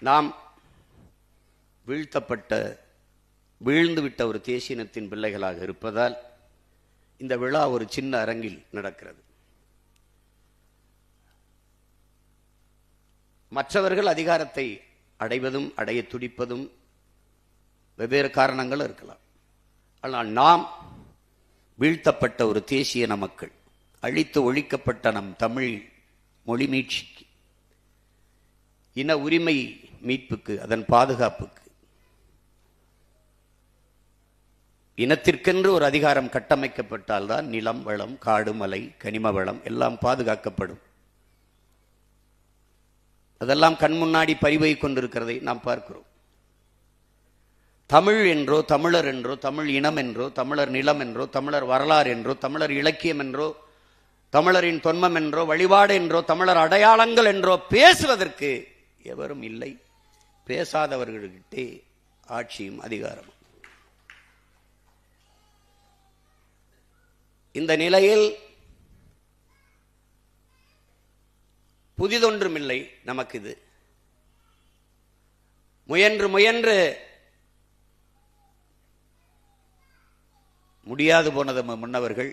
நாம் வீழ்ந்துவிட்ட ஒரு தேசியனத்தின் பிள்ளைகளாக இருப்பதால் இந்த விழா ஒரு சின்ன அரங்கில் நடக்கிறது. மற்றவர்கள் அதிகாரத்தை அடைவதும் அடைய துடிப்பதும் வெவ்வேறு காரணங்கள் இருக்கலாம். ஆனால் நாம் வீழ்த்தப்பட்ட ஒரு தேசியன மக்கள், அழித்து ஒழிக்கப்பட்ட நம் தமிழ் மொழி மீட்சிக்கு, இன உரிமை மீட்புக்கு, அதன் பாதுகாப்புக்கு, இனத்திற்கென்று ஒரு அதிகாரம் கட்டமைக்கப்பட்டால்தான் நிலம் வளம், காடு மலை, கனிம வளம் எல்லாம் பாதுகாக்கப்படும். அதெல்லாம் கண் முன்னாடி பறிவை கொண்டிருக்கிறதை நாம் பார்க்கிறோம். தமிழ் என்றோ, தமிழர் என்றோ, தமிழ் இனம் என்றோ, தமிழர் நிலம் என்றோ, தமிழர் வரலாறு என்றோ, தமிழர் இலக்கியம் என்றோ, தமிழரின் தொன்மம் என்றோ, வழிபாடு என்றோ, தமிழர் அடையாளங்கள் என்றோ பேசுவதற்கு எவரும் இல்லை. பேசாதவர்களிட்டே ஆட்சியும் அதிகாரமும். இந்த நிலையில் புதிதொன்றுமில்லை நமக்கு. இது முயன்று முடியாது போனது முன்னவர்கள்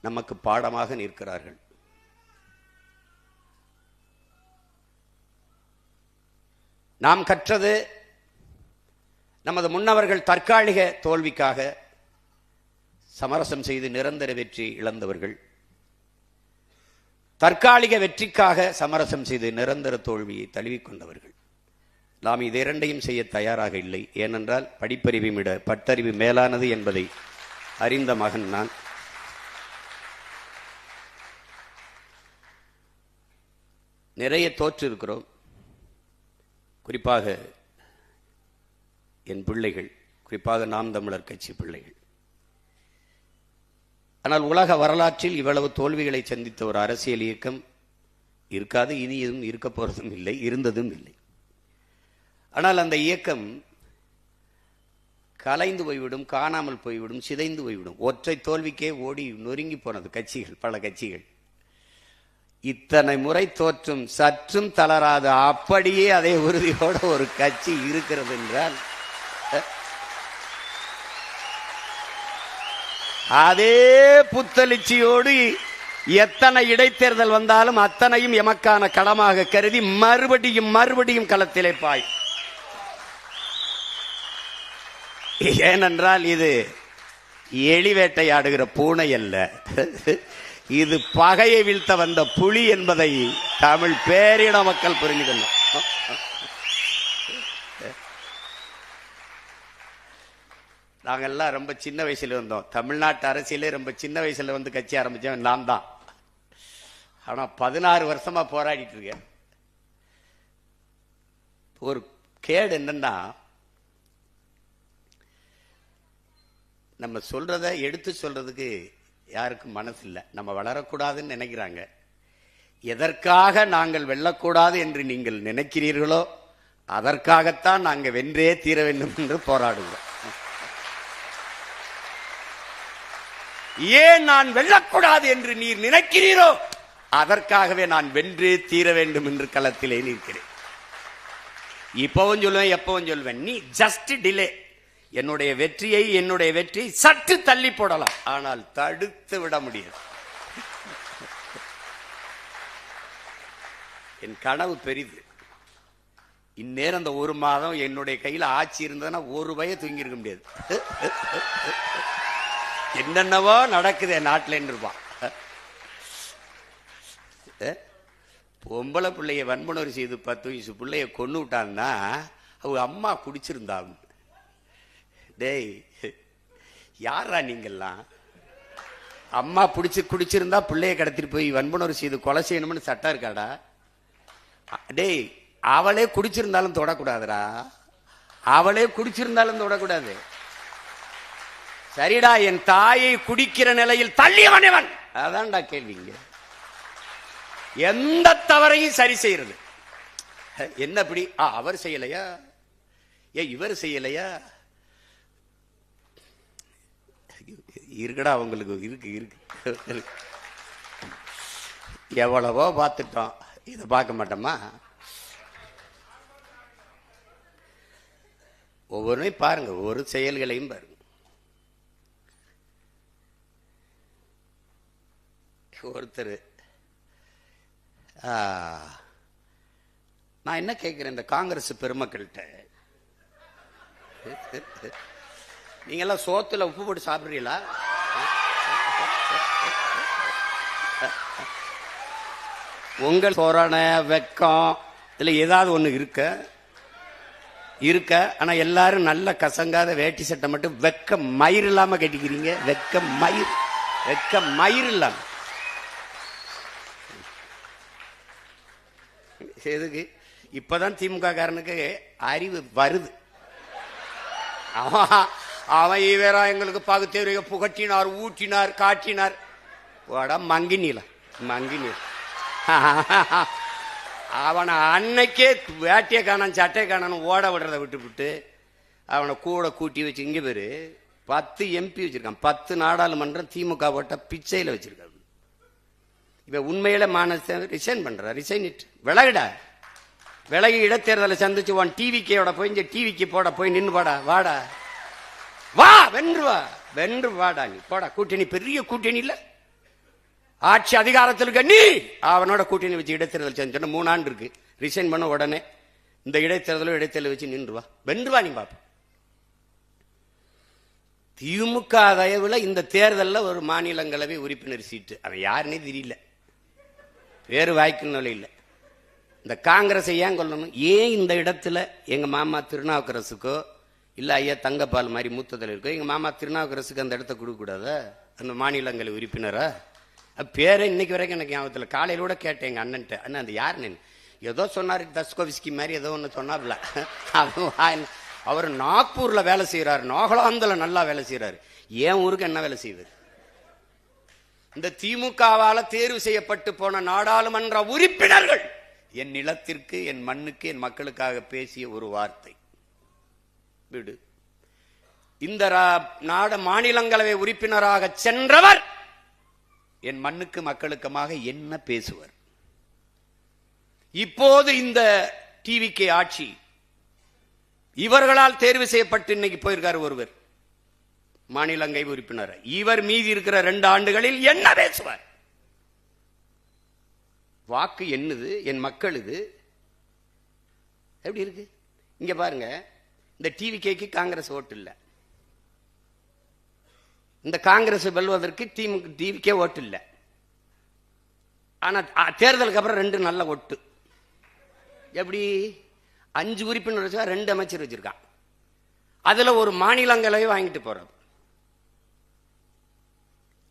நமக்கு பாடமாக நிற்கிறார்கள். நாம் கற்றது நமது முன்னவர்கள் தற்காலிக தோல்விக்காக சமரசம் செய்து நிரந்தர வெற்றி இழந்தவர்கள், தற்காலிக வெற்றிக்காக சமரசம் செய்து நிரந்தர தோல்வியை தழுவிக்கொண்டவர்கள். நாம் இது இரண்டையும் செய்ய தயாராக இல்லை. ஏனென்றால் படிப்பறிவை விட பட்டறிவு மேலானது என்பதை அறிந்த மகன் நான். நிறைய தோற்றிருக்கிறோம். குறிப்பாக என் பிள்ளைகள், குறிப்பாக நாம் தமிழர் கட்சி பிள்ளைகள். ஆனால் உலக வரலாற்றில் இவ்வளவு தோல்விகளை சந்தித்த ஒரு அரசியல் இயக்கம் இருக்காது, இனி எதுவும் இருக்க போறதும் இல்லை, இருந்ததும் இல்லை. ஆனால் அந்த இயக்கம் கலைந்து போய்விடும், காணாமல் போய்விடும், சிதைந்து போய்விடும். ஒற்றை தோல்விக்கே ஓடி நொறுங்கி போனது கட்சிகள், பல கட்சிகள். இத்தனை முறை தோற்றும் சற்றும் தளராது அப்படியே அதே உறுதியோட ஒரு கட்சி இருக்கிறது என்றால் அதே புத்தெழுச்சியோடு எத்தனை இடைத்தேர்தல் வந்தாலும் அத்தனையும் எமக்கான களமாக கருதி மறுபடியும் களத்திலே பாய். ஏனென்றால் இது எலி வேட்டையாடுகிற பூனை அல்ல, இது பகையை வீழ்த்த வந்த புலி என்பதை தமிழ் பேரின மக்கள் புரிந்து கொள்ளும். நாங்கெல்லாம் ரொம்ப சின்ன வயசுல வந்தோம். தமிழ்நாட்டு அரசியலே ரொம்ப சின்ன வயசுல வந்து கட்சி ஆரம்பிச்சோம் நான் தான். ஆனா 16 வருஷமா போராடிட்டு இருக்கேன். ஒரு கேடு என்னன்னா, நம்ம சொல்றத எடுத்து சொல்றதுக்கு யாருக்கும் மனசு இல்லை. நம்ம வளரக்கூடாதுன்னு நினைக்கிறாங்க. எதற்காக நாங்கள் வெல்லக்கூடாது என்று நீங்கள் நினைக்கிறீர்களோ அதற்காகத்தான் நாங்கள் வென்றே தீர வேண்டும் என்று போராடுகிறோம். ஏன் நான் வெல்லக்கூடாது என்று நீர் நினைக்கிறீரோ அதற்காகவே நான் வென்றே தீர வேண்டும் என்று களத்திலே நிற்கிறேன். இப்பவும் சொல்லுவேன், எப்பவும் சொல்லுவேன், நீ ஜஸ்ட் டிலே. என்னுடைய வெற்றியை சற்று தள்ளி போடலாம், ஆனால் தடுத்து விட முடியாது. என் கனவு பெரிது. இந்நேரம் அந்த ஒரு மாதம் என்னுடைய கையில் ஆட்சி இருந்ததுன்னா ஒரு வய தூங்கி இருக்க முடியாது. என்னென்னவோ நடக்குது என் நாட்டில் இருப்பான். பொம்பளை பிள்ளைய வன்முறை செய்து 10 வயசு பிள்ளைய கொண்டு விட்டான்னா அவங்க அம்மா குடிச்சிருந்தாங்க. டேய் யாரா நீங்கெல்லாம்? அம்மா குடிச்சிருந்தா பிள்ளைய கடத்திட்டு போய் வன்புணர்வு செய்து கொலை செய்யணும்னு சட்டம் இருக்காடா? டேய் அவளே குடிச்சிருந்தாலும் தொடக்கூடாதுடா, அவளே குடிச்சிருந்தாலும் தொடக்கூடாது. சரிடா, என் தாயை குடிக்கிற நிலையில் தள்ளியவன் அதான்டா கேள்விங்க. எந்த தவறையும் சரி செய்யறது என்ன? அப்படி அவர் செய்யலையா, இவர் செய்யலையா? இருக்குடா அவங்களுக்கு இருக்கு. எவ்வளவோ பார்த்துட்டோம், இதை பார்க்க மாட்டோமா? ஒவ்வொன்றையும் பாருங்க, ஒவ்வொரு செயல்களையும் பாருங்க. ஒருத்தர் நான் என்ன கேட்கிறேன் இந்த காங்கிரஸ் பெருமக்கள்கிட்ட, நீங்க எல்லாம் சோத்துல உப்பு போட்டு சாப்பிடுறீங்களா? உங்கள் போரான வெக்கம் இதுல ஏதாவது ஒண்ணு இருக்க ஆனா எல்லாரும் நல்ல கசங்காத வேட்டி சட்டை மட்டும் வெக்க மயிர் இல்லாம கட்டிக்கிறீங்க. வெக்க மயிர் இல்லாம எதுக்கு? இப்பதான் திமுக காரனுக்கு அறிவு வருது. அவன் இவரா எங்களுக்கு பகுத்தறிவு புகட்டினார், ஊட்டினார், காட்டினார். மங்கினில அவனை அன்னைக்கே வேட்டியை காணான் சட்டையை காணான்னு ஓட விடுறதை விட்டு அவனை கூட கூட்டி வச்சு இங்க பேரு 10 MP வச்சிருக்கான். 10 நாடாளுமன்றம் திமுக போட்ட பிச்சையில வச்சிருக்கான். இப்ப உண்மையில மானச ரிசைன் பண்ற, ரிசைன் இட் விலகி இடைத்தேர்தலை சந்திச்சு டிவிக்கோட போய் இந்த டிவிக்கு போட போய் நின்று வாடா வா வென்று வாடா நீ போடா. கூட்டணி பெரிய கூட்டணி இல்ல, ஆட்சி அதிகாரத்தில் இருக்க நீ அவனோட கூட்டணி வச்சு இடைத்தேர்தல் செஞ்சோன்னா 3 ஆண்டு இருக்கு. ரிசைன் பண்ண உடனே இந்த இடைத்தேர்தல் வச்சு நின்று வா நீ பாப்ப. திமுக தயவுல இந்த தேர்தலில் ஒரு மாநிலங்களவை உறுப்பினர் சீட்டு அவன் யாருன்னே தெரியல, வேறு வாய்க்குன்னு இல்லை. இந்த காங்கிரஸை ஏன் கொள்ளணும்? ஏன் இந்த இடத்துல எங்க மாமா திருநாவுக்கரசுக்கோ இல்ல ஐயா தங்கப்பால் மாதிரி மூத்த தலைவருக்கோ எங்க மாமா திருநாவுக்கரசுக்கு அந்த இடத்த கொடுக்க கூடாத? அந்த மாநிலங்களவை உறுப்பினரா பேரை இன்னைக்கு வரைக்கும் எனக்கு ஞாபகத்தில். காலையில கூட கேட்டேன் எங்க அண்ணன்ட்ட, அண்ணன் அந்த யாருன்னு ஏதோ சொன்னாரு, தஸ்கோவிஸ்கி மாதிரி ஏதோ ஒன்று சொன்னாப்ல. அவர் நாக்பூர்ல வேலை செய்யறாரு, நாகாலாந்துல நல்லா வேலை செய்யறாரு. ஏன் ஊருக்கு என்ன வேலை செய்வது? இந்த திமுகவால தேர்வு செய்யப்பட்டு போன நாடாளுமன்ற உறுப்பினர்கள் என் நிலத்திற்கு, என் மண்ணுக்கு, என் மக்களுக்காக பேசிய ஒரு வார்த்தை விடு. இந்த மாநிலங்களவை உறுப்பினராக சென்றவர் என் மண்ணுக்கு மக்களுக்குமாக என்ன பேசுவர்? இப்போது இந்த டிவிக்கு ஆட்சி இவர்களால் தேர்வு செய்யப்பட்டு இன்னைக்கு போயிருக்காரு ஒருவர் மாநிலங்களவை உறுப்பினர். இவர் மீதி இருக்கிற 2 ஆண்டுகளில் என்ன பேசுவார்? வாக்கு என்னது? என் மக்கள் இது எப்படி இருக்கு? இங்க பாருங்க, இந்த டிவிக்கு காங்கிரஸ் ஓட்டு இல்ல, இந்த காங்கிரஸ் வெல்வதற்கு டிவிக்கே ஓட்டு இல்ல. ஆனா தேர்தலுக்கு அப்புறம் 2 நல்ல ஓட்டு. எப்படி? 5 உறுப்பினர் வச்சா 2 அமைச்சர் வச்சிருக்கான். அதுல ஒரு மாநிலங்களவை வாங்கிட்டு போறது.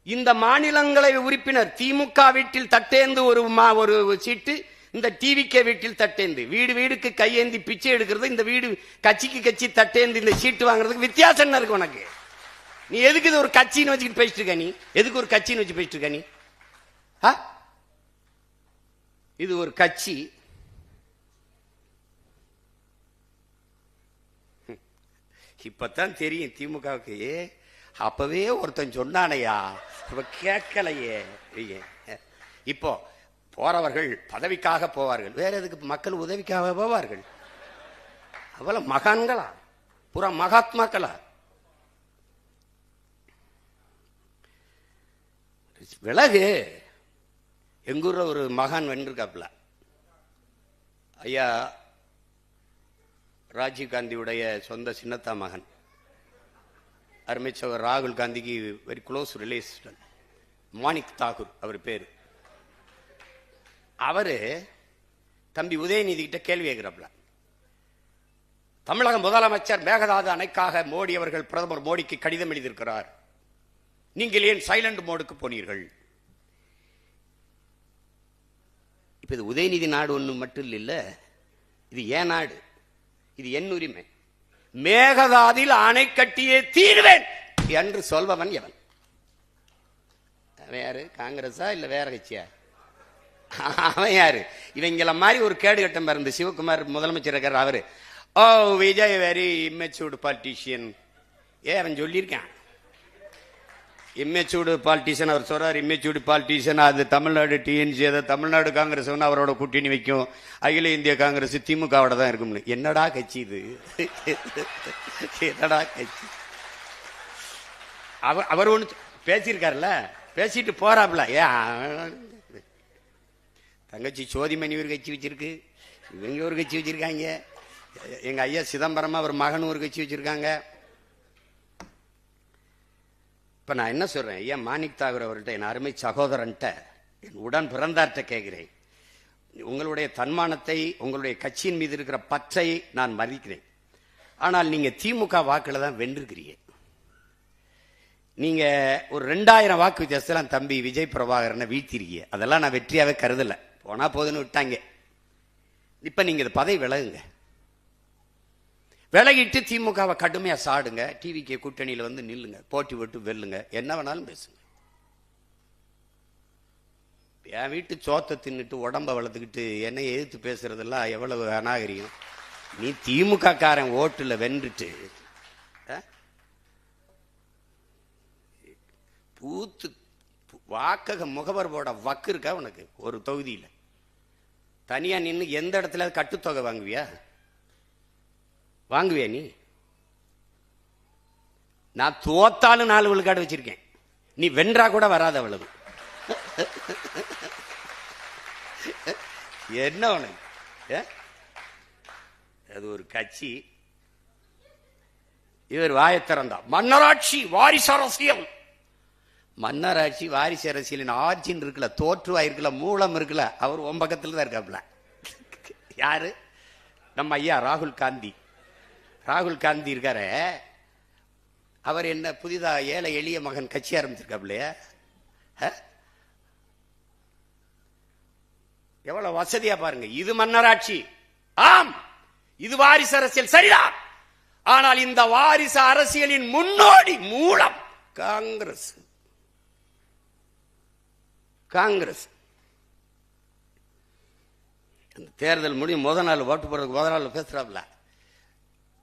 இந்த மாநிலங்களவை உறுப்பினர் திமுக வீட்டில் தட்டேந்து ஒரு சீட்டு, இந்த டிவிக்கே வீட்டில் தட்டேந்து, வீடுக்கு கையேந்தி பிச்சை எடுக்கிறது, இந்த வீடு கட்சிக்கு கட்சி தட்டேந்து இந்த சீட்டு வாங்குறதுக்கு வித்தியாசம் என்ன இருக்கு உனக்கு? நீ எதுக்கு இது ஒரு கட்சின்னு வச்சுக்கிட்டு பேசிட்டு இருக்க? நீ எதுக்கு ஒரு கட்சின்னு வச்சு பேசிட்டு இருக்க? நீ இது ஒரு கட்சி. இப்பதான் தெரியும் திமுகவுக்கு. அப்பவே ஒருத்தன் சொன்னானையா, கேட்கலையே. இப்போ போறவர்கள் பதவிக்காக போவார்கள், வேற எதுக்கு? மக்கள் உதவிக்காக போவார்கள். அவ்வளவு மகான்களா? புற மகாத்மாக்களா? விலகு. எங்கூர்ல ஒரு மகான் வென்றிருக்காப்ல, ஐயா ராஜீவ் காந்தியுடைய சொந்த சின்னத்தா மகன், அருமைச்சவர் ராகுல் காந்திக்கு very close relation, Manik Tagore அவர் பேரு. அவரு தம்பி உதயநிதி கிட்ட கேள்வி கேட்கிறாப்ல, தமிழக முதலமைச்சர் மேகதாது அணைக்காக மோடி அவர்கள் பிரதமர் மோடிக்கு கடிதம் எழுதியிருக்கிறார், நீங்கள் ஏன் சைலண்ட் மோடுக்கு போனீர்கள்? இப்ப இது உதயநிதி நாடு ஒண்ணு மட்டும் இல்ல, இது ஏன் நாடு, இது என் உரிமை. மேகதாதில் அணை கட்டியே தீர்வேன் என்று சொல்பவன் எவன்? அவன் யாரு? காங்கிரஸா இல்ல வேற கட்சியா? அவன் யாரு? இவங்கள மாதிரி ஒரு கேடு கட்டம் இருந்த சிவகுமார் முதலமைச்சர் இருக்கார், அவரு ஓ விஜய் வெரி இம்மெச்சூர்டு பாலிட்டிஷியன். அவன் சொல்லியிருக்கான். இம்மெச்சூடு பாலிட்டிஷியன் அவர் சொல்றார். இம்மெச்சூடு பாலிட்டிஷியன் அது தமிழ்நாடு டிஎன்சி, அதை தமிழ்நாடு காங்கிரஸ் அவரோட கூட்டணி வைக்கும், அகில இந்திய காங்கிரஸ் திமுகவோட தான் இருக்கும்னு. என்னடா கட்சி இது? என்னடா கட்சி? அவர் ஒன்று பேசியிருக்காருல்ல, பேசிட்டு போறாப்ல. தங்கச்சி சோதிமணி ஒரு கட்சி வச்சிருக்கு, இவங்க ஒரு கட்சி வச்சிருக்காங்க, எங்க ஐயா சிதம்பரமா அவர் மகன் ஒரு கட்சி வச்சிருக்காங்க. இப்ப நான் என்ன சொல்றேன், ஐயா மாணிக் தாகூர் அவர்கிட்ட, என் அருமை சகோதரன்ட்ட, என் உடன் பிறந்தார்கிட்ட கேட்கிறேன். உங்களுடைய தன்மானத்தை, உங்களுடைய கட்சியின் மீது இருக்கிற பற்றை நான் மதிக்கிறேன். ஆனால் நீங்க திமுக வாக்குல தான் வென்றிருக்கிறீங்க. நீங்க ஒரு 2000 வாக்கு வித்தியாசத்துல தம்பி விஜய் பிரபாகரனை வீழ்த்திருக்கீங்க. அதெல்லாம் நான் வெற்றியாவே கருதல, போனா போதுன்னு விட்டாங்க. இப்ப நீங்க இந்த பதவி விலகுங்க, விலகிட்டு திமுகவை கடுமையா சாடுங்க, டிவிக்கு கூட்டணியில வந்து நில்லுங்க, போட்டி விட்டு வெல்லுங்க, என்ன வேணாலும் பேசுங்க. என் வீட்டு சோத்தை தின்னுட்டு உடம்ப வளர்த்துக்கிட்டு என்னை எதிர்த்து பேசுறதெல்லாம் எவ்வளவு அநாகரிகம். நீ திமுக காரன் ஓட்டுல வென்றுட்டு பூத்து வாக்கக முகவர் போட வக்கு இருக்கா உனக்கு? ஒரு தொகுதியில் தனியா நின்று எந்த இடத்துல கட்டுத்தொகை வாங்குவியா? வாங்குவியா நீ? நான் தோத்தாலும் 4 விழுக்காடு வச்சிருக்கேன், நீ வென்றா கூட வராத அவ்வளவு. என்ன உனக்கு? அது ஒரு கட்சி. இவர் வாயத்திறந்தா மன்னராட்சி வாரிசு அரசியல். மன்னராட்சி வாரிசு அரசியலின் ஆர்ஜின் இருக்குல்ல, தோற்றுவாயிருக்குல்ல, மூலம் இருக்குல்ல, அவர் உன் பக்கத்துல தான் இருக்காப்ல. யாரு? நம்ம ஐயா ராகுல் காந்தி. ராகுல் காந்தி இருக்காரு, அவர் என்ன புதிதா ஏழை எளிய மகன் கட்சி ஆரம்பிச்சிருக்காப்லையா? எவ்வளவு வசதியா பாருங்க. இது மன்னராட்சி, ஆம், இது வாரிசு அரசியல் சரிதான். ஆனால் இந்த வாரிசு அரசியலின் முன்னோடி மூலம் காங்கிரஸ். காங்கிரஸ் தேர்தல் முடியும் முதல் நாள் ஓட்டு போறதுக்கு முதல் நாள் பேசுறாப்ல,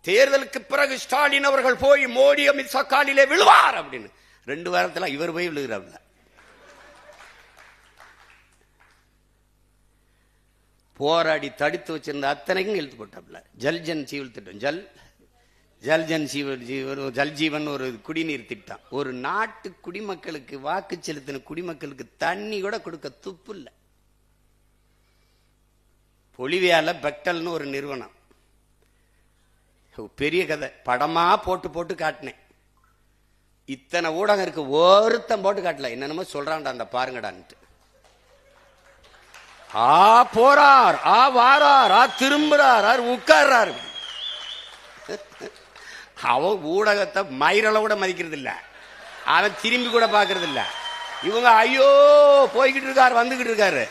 தேர்தலுக்கு பிறகு ஸ்டாலின் அவர்கள் போய் மோடி அமித்ஷா காலிலே விழுவார் அப்படின்னு. 2 வாரத்துல இவர் போய் விழுகிறாப்ல. போராடி தடுத்து வச்சிருந்த அத்தனைக்கும் இழுத்து போட்டாப்ல. ஜல்ஜன் ஜீவன் திட்டம், ஜல் ஜீவன் ஒரு குடிநீர் திட்டம். ஒரு நாட்டு குடிமக்களுக்கு, வாக்கு செலுத்தின குடிமக்களுக்கு தண்ணி கூட கொடுக்க துப்பு இல்லை. பொலிவியால பெக்டல்னு ஒரு நிறுவனம், பெரிய கதை, படமா போட்டு போட்டு காட்டினேன். இத்தனை ஊடகம் இருக்கு, ஒருத்தன் போட்டு காட்டல. என்னென்னமோ சொல்றான்டா அந்த பாருங்கடான்ட்டு. போறார், வாரார், திரும்புறார், உட்கார்றாரு. அவன் ஊடகத்தை மயிரள கூட மதிக்கிறது இல்ல, அவன் திரும்பி கூட பாக்குறது இல்ல. இவங்க ஐயோ போய்கிட்டு இருக்காரு, வந்துகிட்டு இருக்காரு.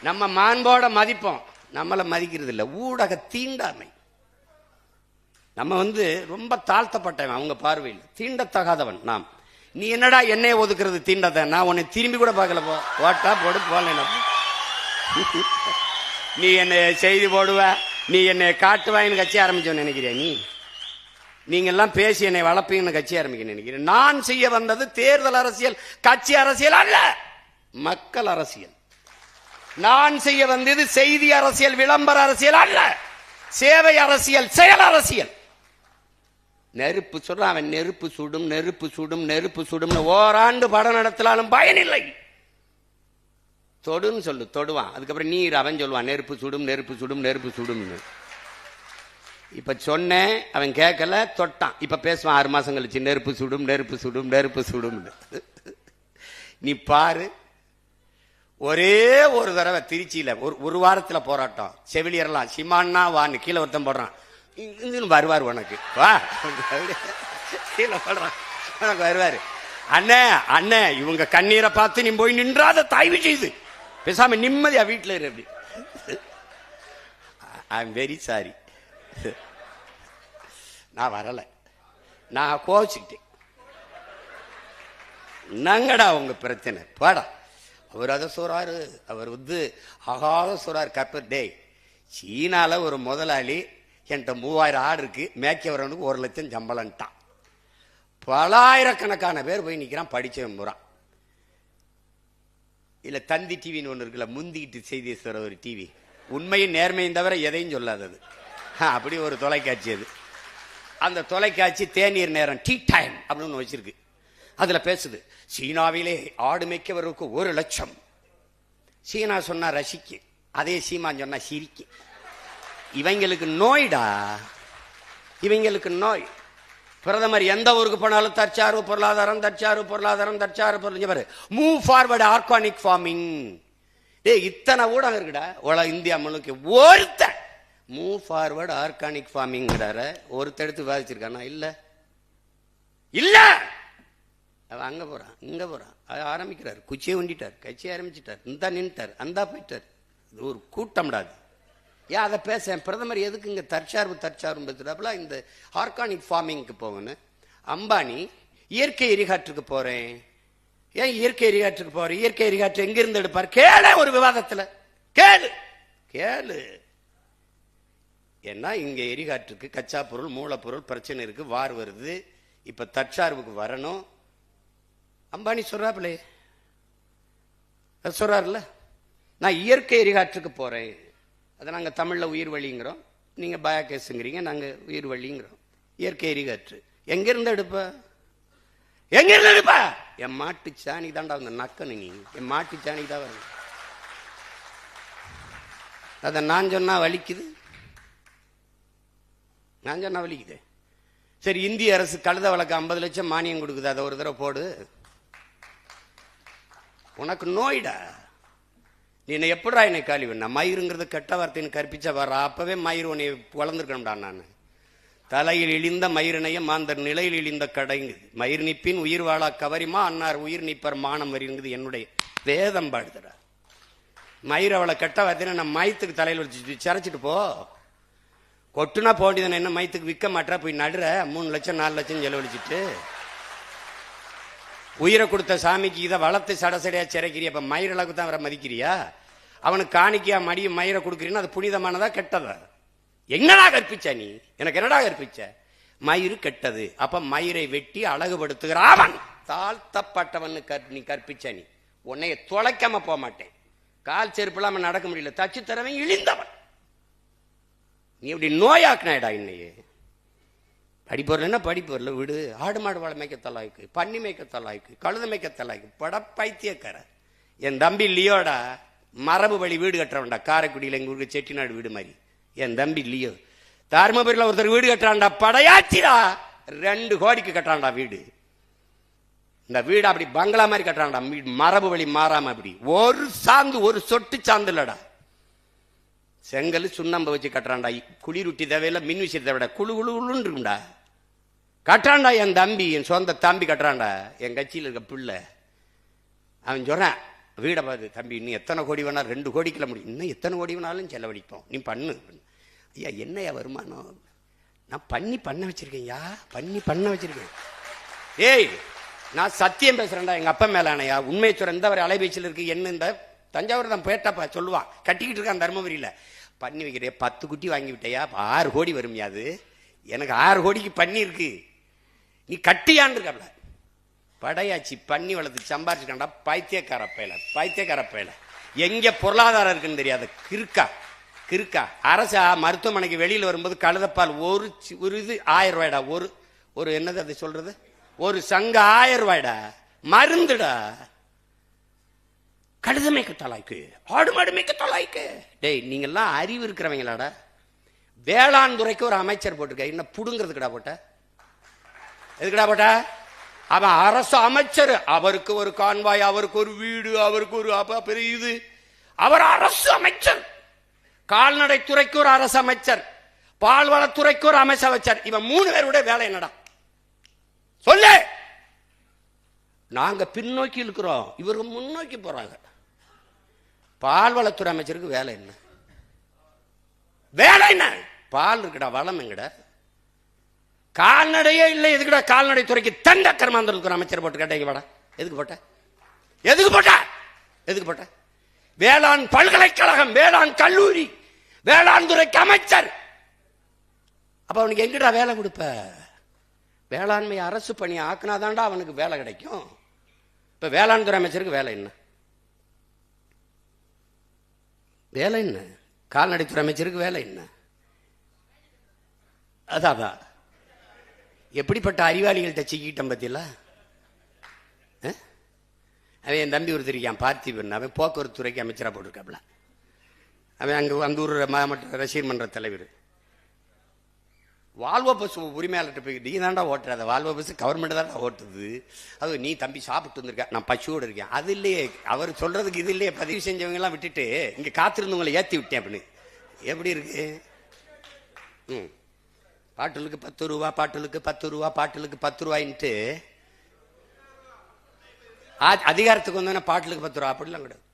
நம்ம மாண்போட மதிப்போம், நம்மள மதிக்கிறது இல்ல. ஊடக தீண்டாமை. நம்ம ரொம்ப தாழ்த்தப்பட்டவன் அவங்க பார்வையில், தீண்டத்தகாதவன் நாம். நீ என்னடா என்னைய ஒதுக்குறது தீண்டத? நான் உன்னை திரும்பி கூட பார்க்கல, போட்டா போடு போல. நீ என்னை செய்தி போடுவ, நீ என்னை காட்டுவாயின்னு கட்சி ஆரம்பிச்சோன்னு நினைக்கிறியா? நீங்க எல்லாம் பேசி என்னை வளர்ப்பீங்கன்னு கட்சி ஆரம்பிக்க நினைக்கிறேன். நான் செய்ய வந்தது தேர்தல் அரசியல், கட்சி அரசியல் அல்ல, மக்கள் அரசியல். நான் செய்ய வந்தது செய்தி அரசியல், விளம்பர அரசியல் அல்ல, சேவை அரசியல், செயல் அரசியல். நெருப்பு சொல்றான் அவன், நெருப்பு சுடும், நெருப்பு சுடும், நெருப்பு சுடும். ஓராண்டு படம் நடத்தலாலும் பயனில்லை. தொடுன்னு சொல்லு, தொடுவான். அதுக்கப்புறம் நீர் அவன் சொல்லுவான், நெருப்பு சுடும், நெருப்பு சுடும், நெருப்பு சுடும்னு. இப்ப சொன்னேன், அவன் கேட்கல, தொட்டான். இப்ப பேசுவான் 6 மாசம் கழிச்சு, நெருப்பு சுடும், நெருப்பு சுடும், நெருப்பு சுடும். நீ பாரு, ஒரே ஒரு தடவை திருச்சியில ஒரு வாரத்துல போராட்டம், செவிலியர்லாம் சிமான்னா வான்னு கீழே ஒருத்தன் போடுறான், வருவார் உனக்கு, வா கீழே போடுறான், உனக்கு வருவாரு. அண்ணே அண்ணே, இவங்க கண்ணீரை பார்த்து நீ போய் நின்றாத, தயவு செய்து பேசாம நிம்மதியா வீட்டுல இரு. அப்படி ஐ எம் வெரி சாரி, நான் வரல, நான் கோவிச்சுக்கிட்டேன். என்னங்கடா உங்க பிரச்சனை, பாடா. அவர் அதை சொல்றாரு, அவர் ஆகாத சொல்றாரு. கப்பர் டே, சீனால ஒரு முதலாளி என்கிட்ட 3000 ஆடு இருக்கு, மேய்க்க வரவனுக்கு 1 லட்சம் சம்பளம்ட்டான். பலாயிரக்கணக்கான பேர் போய் நிற்கிறான் படிச்சவன் பூரா. இல்ல தந்தி டிவின்னு ஒன்று இருக்குல்ல, முந்திக்கிட்டு செய்தி சொல்ற ஒரு டிவி, உண்மையும் நேர்மையும் தவிர எதையும் சொல்லாதது, அப்படி ஒரு தொலைக்காட்சி அது. அந்த தொலைக்காட்சி தேநீர் நேரம் டீ டைம் அப்படின்னு வச்சிருக்கு. அதுல பேசுது, சீனாவிலே ஆடு மேய்க்கவருக்கு 1 லட்சம். சீனா சொன்னா ரசிக்கு, அதே சீமான் சொன்னா சிரிக்கு. இவங்களுக்கு நோய்டா, இவங்களுக்கு நோய். பிரதமர் எந்த ஊருக்கு போனாலும் தற்சார்பு பொருளாதாரம், தற்சார்பு பொருளாதாரம், தற்சார்பு பொருளாதாரம். Move forward organic farming. இத்தனை ஊடகம் இருக்குடா இந்தியா முழுக்க. ஒருத்த மூவ் ஃபார்வர்டு ஆர்கானிக் ஃபார்மிங் ஒருத்த எடுத்து விவாதிச்சிருக்கானா? இல்ல இல்ல. அவன் அங்க போறான், இங்க போறான், ஆரம்பிக்கிறார், குச்சியை உண்டிட்டார், கட்சியை ஆரம்பிச்சிட்டார், இந்த நின்ட்டார், அந்த போயிட்டார். இது ஒரு கூட்டம்டாது. ஏன் அதை பேச பிரதமர் எதுக்கு இங்க தற்சார்பு இந்த ஆர்கானிக் ஃபார்மிங்க்கு போகணும்? அம்பானி இயற்கை எரிகாற்றுக்கு போறேன். ஏன் இயற்கை எரிகாற்றுக்கு போறேன்? இயற்கை எரிகாற்று எங்கிருந்து எடுப்பார்? கேளு, ஒரு விவாதத்துல கேளு கேளு. ஏன்னா இங்க எரிகாற்றுக்கு கச்சா பொருள், மூலப்பொருள் பிரச்சனை இருக்கு, வார் வருது. இப்ப தற்சார்புக்கு வரணும். அம்பானி சொல்றாப்லே, சொல்றாருல்ல, நான் இயற்கை எரிகாற்றுக்கு போறேன். அதை நாங்கள் தமிழில் உயிர் வழிங்கிறோம், நீங்கள் பயோகேஸுங்கிறீங்க, நாங்கள் உயிர் வழிங்கிறோம். இயற்கை எரிகாற்று எங்கிருந்து எடுப்ப? எங்கிருந்து எடுப்ப? என் மாட்டு சாணி தாண்டா வந்து நக்கனு, நீ என் மாட்டு சாணி தான் வரும். அதை நான் சொன்னா வலிக்குது, நான் சொன்னா வலிக்குது. சரி, இந்திய அரசு கழுத வழக்கு 50 லட்சம் மானியம் கொடுக்குது, அதை ஒரு தடவை போடு. உனக்கு நோய்டா. நீ என்ன எப்படா என்னை காலி பண்ண? மயிருங்கிறது கெட்ட வார்த்தைன்னு கற்பிச்ச வர அப்பவே மயிர் உன்னை வளர்ந்துருக்கணும்டா. நான் தலையில் இழிந்த மயிரினைய மாந்தர் நிலையில் இழிந்த கடைங்கு மயிர் நிப்பின் உயிர் வாழா கவரிமா அன்னார் உயிர் நிப்பர் மானம் வருங்கிறது என்னுடைய வேதம் பாடுதுடா. மயிர் அவளை கெட்ட வார்த்தைன்னு நான் மயத்துக்கு தலையில் வச்சு சிரைச்சிட்டு போ. கொட்டுனா போண்டியதனை என்ன மயத்துக்கு விற்க மாட்டா? போய் நடுற 3 லட்சம் 4 லட்சம் செலவழிச்சிட்டு உயிரை கொடுத்த சாமிக்கு இதை வளர்த்து சடசடையா சிறைக்கிறியா? அப்ப மயிரளவுக்கு தான் அவரை மதிக்கிறியா? அவனுக்கு காணிக்கையா மடியும் மயிரை கொடுக்குறீன்னா அது புனிதமானதா கெட்டதா? என்னடா கற்பிச்ச நீ? எனக்கு என்னடா கற்பிச்ச? மயிறு கெட்டது, அப்ப மயிரை வெட்டி அழகுபடுத்துகிற அவன் தாழ்த்தப்பட்டவன் நீ கற்பிச்ச. நீ உன்னைய தொலைக்காம போக மாட்டேன். கால் செருப்பு இல்லாம நடக்க முடியல, தச்சு தரவன் இழிந்தவன். நீ இப்படி நோயாக்குனாடா இன்னையே. படிப்பொருள் என்ன படிப்பொருள் விடு. ஆடு மாடு வாழை மேய்க்க தலாய்க்கு, பன்னி மேய்க்க தலாய்க்கு, கழுத மேய்க்க தலாய்க்கு, பட பைத்தியக்கார. என் தம்பி லியோடா மரபு வழி வீடு கட்டுறவன்டா. காரைக்குடியில் எங்க ஊருக்கு செட்டிநாடு வீடு மாதிரி. என் தம்பி லியோ தருமபுரியில் ஒருத்தர் வீடு கட்டுறான்டா, படையாச்சிடா. 2 கோடிக்கு கட்டுறான்டா வீடு. இந்த வீடு அப்படி பங்களா மாதிரி கட்டுறான்டா, மரபு வழி மாறாம. அப்படி ஒரு சாந்து, ஒரு சொட்டு சாந்து இல்லடா. செங்கல் சுண்ணாம்பு வச்சு கட்டுறான்டா. குளிரூட்டி தேவையில்ல, மின் விஷயத்தை விட குழு குழுன்னு இருக்கும்டா. கட்டுறான்டா என் தம்பி, என் சொந்த தம்பி கட்டுறான்டா. என் கட்சியில் இருக்க பிள்ளை அவன் சொல்றான், வீடை பார்த்து, தம்பி இன்னும் எத்தனை கோடி வேணாலும் 2 கோடிக்குள்ள முடியும், இன்னும் எத்தனை கோடி வேணாலும் செலவழிப்போம், நீ பண்ணு. ஐயா என்னையா வருமானம்? நான் பண்ண வச்சிருக்கேன் யா, பண்ண வச்சிருக்கேன். ஏய் நான் சத்தியம் பேசுறேன்டா எங்க அப்பா மேலானையா, உண்மையை சொல்றேன். இந்த வரை அலைபேச்சியில் இருக்கு என்ன, இந்த தஞ்சாவூர் தான் போயிட்டாப்பா சொல்லுவான், கட்டிக்கிட்டு இருக்கான் தருமபுரியில். பண்ணி வைக்கிறே 10 குட்டி வாங்கி விட்டையா, 6 கோடி வரும். யாது எனக்கு 6 கோடிக்கு பண்ணி இருக்கு, நீ கட்டியான்னு இருக்காப்ல. படையாச்சி பண்ணி வளர்த்து சம்பாரிச்சுக்காண்டா. பைத்தியக்கார பையல. எங்க பொருளாதாரம் இருக்குன்னு தெரியாத கிறுக்கா. அரசா மருத்துவமனைக்கு வெளியில் வரும்போது கழுதப்பால் ஒரு இது 1000 ரூபாய்டா. ஒரு என்னது அது சொல்றது, ஒரு சங்க 1000 ரூபாய்டா. மருந்துடா. கழுத மேய்க்க தலாய்க்கு, ஆடு மாடு மேய்க்க தலாய்க்கு. டேய் நீங்கெல்லாம் அறிவு இருக்கிறவங்களாடா. வேளாண் துறைக்கு ஒரு அமைச்சர் போட்டிருக்க, என்ன புடுங்கிறதுக்குடா போட்ட? எதுக்குடா போட்ட? அவன் அரசு அமைச்சர், அவருக்கு ஒரு கான்வாய், அவருக்கு ஒரு வீடு, அவருக்கு ஒரு பெரிய இது. அவர் அரசு அமைச்சர். கால்நடை துறைக்கு ஒரு அரசு அமைச்சர், பால்வளத்துறைக்கு ஒரு அமைச்சர். இவன் 3 பேருடைய வேலை என்னடா சொல்லு? நாங்க பின்னோக்கி இருக்கிறோம், இவருக்கு முன்னோக்கி போறாங்க. பால்வளத்துறை அமைச்சருக்கு வேலை என்ன? பால் இருக்குடா, வளம் எங்கடா? கால்நடையே இல்லை, எதுக்குடா கால்நடை துறைக்கு தண்ட கர்மாந்தரம் அமைச்சர் போட்டு கேட்டீங்க வாடா? எதுக்கு போட்ட? வேளாண் பல்கலைக்கழகம், வேளாண் கல்லூரி, வேளாண் துறைக்கு அமைச்சர். அப்ப அவனுக்கு எங்கடா வேலை கொடுப்ப? வேளாண்மை அரசு பணி ஆக்குனாதான்டா அவனுக்கு வேலை கிடைக்கும். இப்ப வேளாண் துறை அமைச்சருக்கு வேலை என்ன? வேலை என்ன? கால்நடைத்துறை அமைச்சருக்கு வேலை என்ன? அதான் எப்படிப்பட்ட அறிவாளிகள்கிட்ட சிக்கிட்டோம் பத்தியில. அவன் என் தம்பி ஒருத்தர் இருக்கான், பார்த்திபன். அவன் போக்குவரத்து துறைக்கு அமைச்சராக போட்டிருக்காப்ல. அவன் அங்கே அந்த ஊர் மாவட்ட ரசிகர் மன்ற தலைவர். வால்வோ பஸ் உரிமையாளர்கிட்ட போய் நீ தாண்டா ஓட்டுற, அந்த வால்வோ பஸ் கவர்மெண்ட் தாண்டா ஓட்டுது, அது நீ தம்பி சாப்பிட்டு வந்திருக்க, நான் பசுவோடு இருக்கேன். அது இல்லையே அவர் சொல்றதுக்கு, இது இல்லையே பதிவு செஞ்சவங்கலாம் விட்டுட்டு இங்கே காத்திருந்தவங்களை ஏற்றி விட்டேன் அப்படின்னு. எப்படி இருக்கு? பாட்டுலுக்கு 10 ரூபா, பாட்டுலுக்கு 10 ரூபா, பாட்டுலுக்கு 10 ரூபாயின்ட்டு அதிகாரத்துக்கு வந்தோன்னா பாட்டுலுக்கு 10 ரூபா அப்படிலாம் கிடையாது.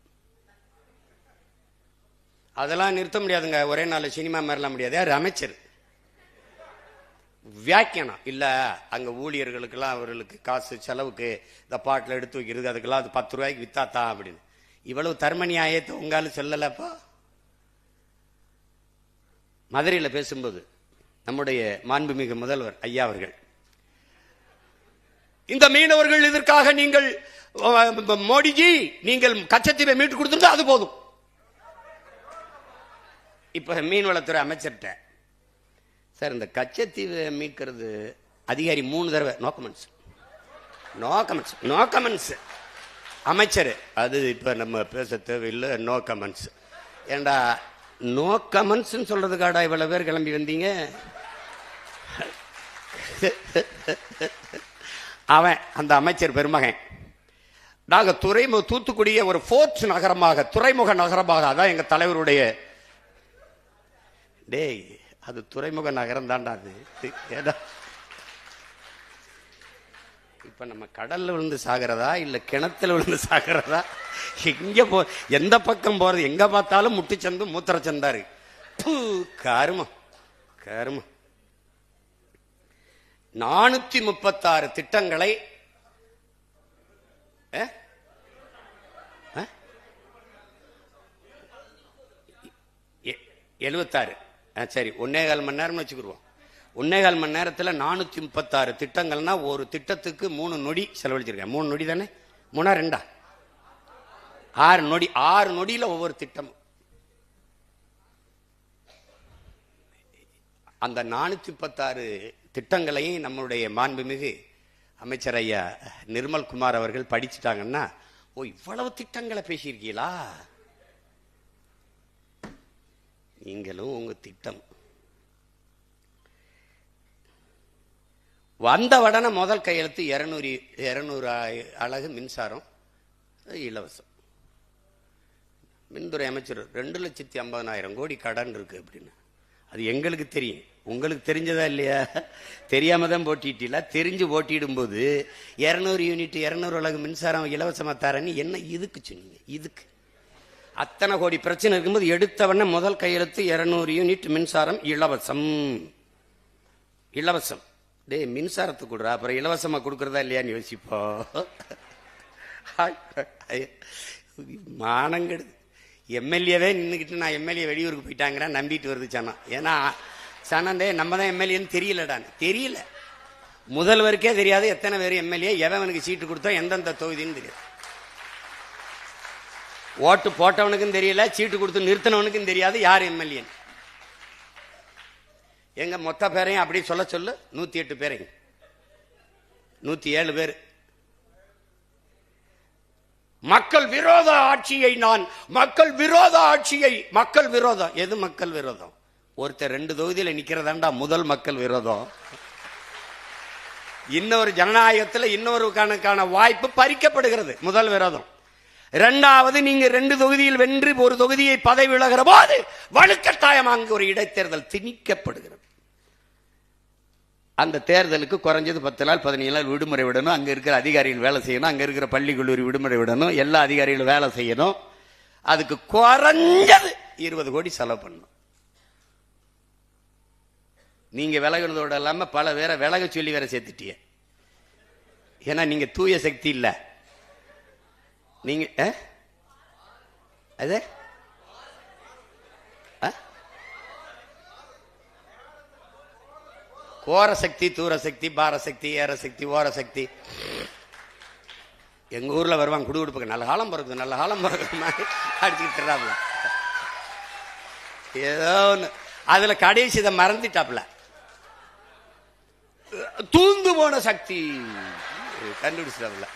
அதெல்லாம் நிறுத்த முடியாதுங்க. ஒரே நாள் சினிமா மாதிரிலாம் முடியாது. யார்? அமைச்சர். வியாக்கியானம் இல்லை, அங்கே ஊழியர்களுக்கெல்லாம் அவர்களுக்கு காசு செலவுக்கு இந்த பாட்டில் எடுத்து வைக்கிறது, அதுக்கெல்லாம் அது 10 ரூபாய்க்கு வித்தாத்தான் அப்படின்னு. இவ்வளவு தர்ம நியாயத்தை உங்களால் சொல்லலப்பா. மதுரையில் பேசும்போது நம்முடைய மாண்புமிகு முதல்வர் ஐயா அவர்கள், இந்த மீனவர்கள் இதற்காக நீங்கள் மோடிஜி நீங்கள் கச்சத்தீவை மீட்டு கொடுத்துருந்தா அது போதும். இப்ப மீன்வளத்துறை அமைச்சர்கிட்ட, சார் இந்த கச்சத்தீவை மீட்கிறது அதிகாரி 3 தடவை no comments, no comments, no comments. அமைச்சர் அது இப்ப நம்ம பேச தேவையில்லை, நோ கமெண்ட்ஸ். ஏண்டா நோ கமெண்ட்ஸ் சொல்றதுக்காடா இவ்வளவு பேர் கிளம்பி வந்தீங்க? அவன் அந்த அமைச்சர் பெருமகன், நாங்க தூத்துக்குடிய ஒரு போர்ட் நகரமாக, துறைமுக நகரமாக, அதான் எங்க தலைவருடைய. டேய் அது துறைமுக நகரம் தான்டா அது. இப்ப நம்ம கடல்ல விழுந்து சாகிறதா இல்ல கிணத்துல விழுந்து சாகிறதா? எங்க எந்த பக்கம் போறது? எங்க பார்த்தாலும் முட்டுச்சந்து மூத்திரச்சந்தாரு. கருமம் கருமம். 436 திட்டங்களை 76 சரி 1.25 மணி நேரம் வச்சுக்கிடுவோம். 1.25 மணி நேரத்தில் 436 திட்டங்கள்னா ஒரு திட்டத்துக்கு 3 நொடி செலவழிச்சிருக்கேன். 3 நொடி தானே? 3 2 6 நொடி. 6 நொடியில ஒவ்வொரு திட்டமும். அந்த 436 திட்டங்களையும் நம்முடைய மாண்புமிகு அமைச்சர் ஐயா நிர்மல்குமார் அவர்கள் படிச்சுட்டாங்கன்னா, ஓ இவ்வளவு திட்டங்களை பேசியிருக்கீங்களா நீங்களும் உங்க திட்டம். வந்த உடனே முதல் கையெழுத்து 200 அலகு மின்சாரம் இலவசம். மின்துறை அமைச்சர் 2,50,000 கோடி கடன் இருக்கு அப்படின்னு. அது எங்களுக்கு தெரியும், உங்களுக்கு தெரிஞ்சதா இல்லையா? தெரியாம தான் போட்டிட்டீங்களா? தெரிஞ்சு போட்டிடும் போது 200 யூனிட் 200 அலகு மின்சாரம் இலவசமா தரேன்னு என்ன இதுக்கு சொன்னீங்க? இதுக்கு அத்தனை கோடி பிரச்சனை இருக்கும்போது எடுத்தவன முதல் கையெழுத்து 200 யூனிட் மின்சாரம் இலவசம். இலவசம். டே மின்சாரத்துக்கு கொடுறா, அப்புறம் இலவசமா கொடுக்கறதா இல்லையான்னு யோசிப்போ. மானங்கெடுது. எம்எல்ஏவே நின்றுக்கிட்டு நான் எம்எல்ஏ வெளியூருக்கு போயிட்டாங்கிறேன் நம்பிட்டு வருது சனம். ஏன்னா சனந்தே நம்ம தான் எம்எல்ஏன்னு தெரியலடான்னு. தெரியல, முதல்வருக்கே தெரியாது எத்தனை பேர் எம்எல்ஏ, எவனுக்கு சீட்டு கொடுத்தோம், எந்தெந்த தொகுதின்னு தெரியாது. ஓட்டு போட்டவனுக்கும் தெரியல, சீட்டு கொடுத்து நிறுத்தினவனுக்கும் தெரியாது யார் எம்எல்ஏ. எங்க மொத்த பேரையும் அப்படி சொல்ல சொல்லு. 108 பேரையும் 107 பேர். மக்கள் விரோத ஆட்சியை நான் மக்கள் விரோத ஆட்சியை மக்கள் விரோதம். எது மக்கள் விரோதம்? ஒருத்தர் 2 தொகுதியில் நிக்கிறதாண்டா முதல் மக்கள் விரோதம். இன்னொரு ஜனநாயகத்தில் இன்னொரு கணக்கான வாய்ப்பு பறிக்கப்படுகிறது. முதல் விரோதம். 2வது, நீங்க 2 தொகுதியில் வென்று ஒரு தொகுதியை பதவி விலகிற போது வலுக்கட்டாயம் அங்கு ஒரு இடைத்தேர்தல் திணிக்கப்படுகிறது. அந்த தேர்தலுக்கு குறைஞ்சது 10 நாள் 15 நாள் விடுமுறை விடணும். அங்க இருக்கிற அதிகாரிகள் வேலை செய்யணும், அங்க இருக்கிற பள்ளி கல்லூரி விடுமுறை விடணும், எல்லா அதிகாரிகளும் வேலை செய்யணும். அதுக்கு குறைஞ்சது 20 கோடி செலவு பண்ணணும். நீங்க விலகினதோட இல்லாம பல பேரை விலக சொல்லி வேற சேர்த்துட்டிய. ஏன்னா நீங்க தூய சக்தி இல்ல. நீங்க அது கோரசக்தி, தூரசக்தி, பாரசக்தி, ஏரசக்தி, ஓரசக்தி. எங்க ஊர்ல வருவாங்க குடுகுடுப்புக்கு, நல்ல காலம் பிறகுது, நல்ல காலம் பிறகுது மாதிரி அடிச்சுக்கிட்டு ஏதோ ஒன்று. அதுல கடைசி இதை மறந்துட்டாப்ல, தூந்து போன சக்தி கண்டுபிடிச்சிட்டாப்ல.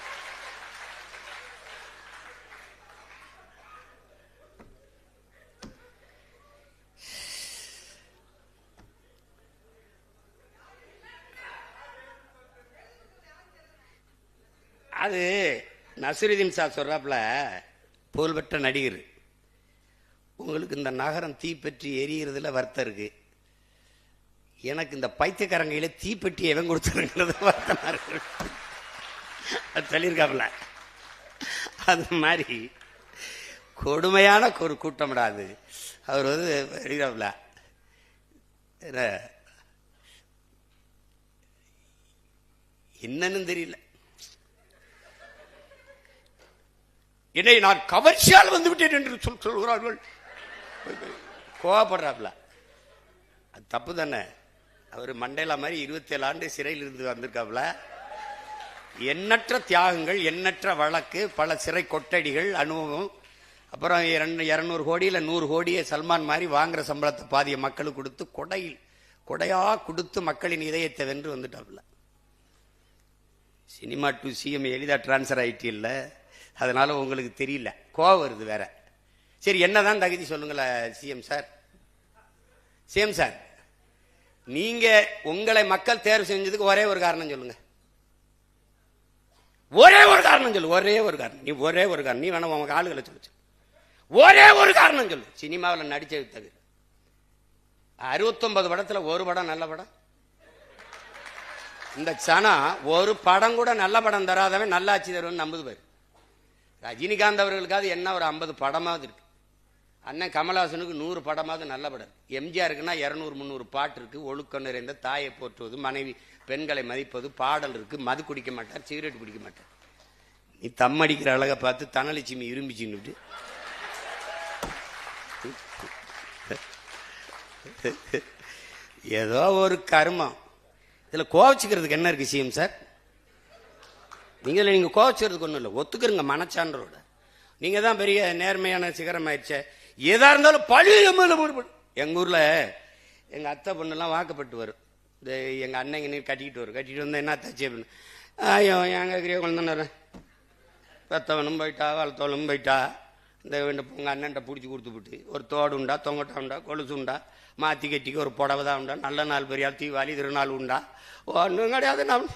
அது நசீருதீன் சார் சொல்றாப்புல, புகழ்பெற்ற நடிகர், உங்களுக்கு இந்த நகரம் தீப்பற்றி எரிகிறதுல வருத்தம் இருக்கு, எனக்கு இந்த பைத்தியக்காரங்கையில தீப்பெட்டி எவன் கொடுத்துருங்கிறது வருத்தமா இருக்கு சொல்லியிருக்காப்புல. அது மாதிரி கொடுமையான ஒரு கூட்டம்டாது. அவர் வந்து எழுதிறாப்புல, என்னன்னு தெரியல, என்னை நான் கவர்ச்சியால் வந்து விட்டேன் என்று சொல்கிறார்கள். கோவப்படுறாப்ல. அது தப்பு தானே. அவர் மண்டேலா மாதிரி 27 ஆண்டு சிறையில் இருந்து வந்திருக்காப்ல. எண்ணற்ற தியாகங்கள், எண்ணற்ற வழக்கு, பல சிறை கொட்டடிகள், அனுபவம். அப்புறம் 200 கோடியில் 100 கோடியை சல்மான் மாதிரி வாங்குற சம்பளத்தை பாதிய மக்களுக்கு கொடுத்து கொடையா கொடுத்து மக்களின் இதயத்தை வென்று வந்துட்டாப்ல. சினிமா டு சிஎம் எளிதா டிரான்ஸ்பர் ஆயிட்டு இல்லை, அதனால உங்களுக்கு தெரியல, கோவம் வருது வேற. சரி, என்னதான் தகுதி சொல்லுங்களேன் சிஎம் சார். சிஎம் சார், நீங்க உங்களை மக்கள் தேர்வு செஞ்சதுக்கு ஒரே ஒரு காரணம் சொல்லுங்க. ஒரே ஒரு காரணம் சொல்லு. ஒரே ஒரு காரணம். நீ ஒரே ஒரு காரணம். நீ வேணா உங்க ஆளுகளை சொல்லு. ஒரே ஒரு காரணம் சொல்லு. சினிமாவில் நடிச்சது தவிர 69 படத்துல ஒரு படம் நல்ல படம். இந்த சனா ஒரு படம் கூட நல்ல படம் தராதவன் நல்லாட்சி தருவன் நம்புது பேர். ரஜினிகாந்த் அவர்களுக்காவது என்ன ஒரு 50 படமாவது இருக்கு. அண்ணன் கமலஹாசனுக்கு 100 படமாவது நல்ல படம். எம்ஜிஆருக்குன்னா 200-300 பாட்டு இருக்கு. ஒழுக்கம் நிறைந்த, தாயை போற்றுவது, மனைவி பெண்களை மதிப்பது, பாடல் இருக்கு. மது குடிக்க மாட்டார், சிகரெட் பிடிக்க மாட்டார். நீ தம் அடிக்கிற அழகை பார்த்து தனலட்சுமி இரும்பிச்சுன்னு ஏதோ ஒரு கர்மம். இதுல கோவச்சுக்கிறதுக்கு என்ன இருக்கு சிஎம் சார்? நீங்க கோவச்சுக்கிறதுக்கு ஒண்ணும் இல்லை, ஒத்துக்கிறங்க மனச்சான்றோட. நீங்க தான் பெரிய நேர்மையான சிகரம் ஆயிடுச்சே. எதா இருந்தாலும் பழைய. எங்க ஊர்ல எங்க அத்தை பொண்ணுலாம் வாக்கப்பட்டு வரும். இந்த எங்க அண்ணங்க நீர் கட்டிக்கிட்டு வரும். கட்டிட்டு வந்தா என்ன தச்சு அப்படின்னு, ஐயோ எங்க கிரிய குழந்தை பெத்தவனும் போயிட்டா, வளர்த்தவளும் போயிட்டா, இந்த உங்க அண்ணன்ட்ட பிடிச்சி கொடுத்து விட்டு ஒரு தோடு உண்டா, தொங்கட்டா உண்டா, கொலுசு உண்டா, மாத்தி கட்டிக்கு ஒரு புடவை தான் உண்டா, நல்ல நாள் பெரியால் தீபாவளி திருநாள் உண்டா, ஒன்றும் கிடையாது. நான்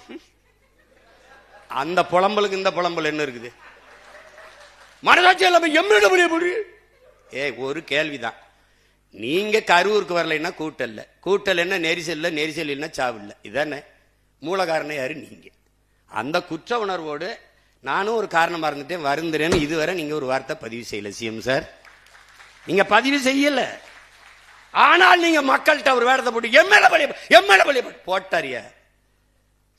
அந்த புலம்பலுக்கு இந்த புலம்பல் என்ன இருக்குது? மனசாட்சி இல்லாம எம்மிட. ஒரு கேள்விதான். நீங்க கரூருக்கு வரலைன்னா கூட்டல்ல, கூட்டல் என்ன நெரிசல், நெரிசல் இல்லைன்னா சாவில்லை. இதானே மூல காரணம் யாரு? நீங்க. அந்த குற்ற உணர்வோடு நானும் ஒரு காரணமா இருந்துட்டேன், வருந்துறேன்னு இதுவரை நீங்க ஒரு வார்த்தை பதிவு செய்யல சிஎம் சார். நீங்க பதிவு செய்யல. ஆனால் நீங்க மக்கள்கிட்ட ஒரு வேடத்தை போட்டு எம்எல்ஏ பழிய போட்டாரியா.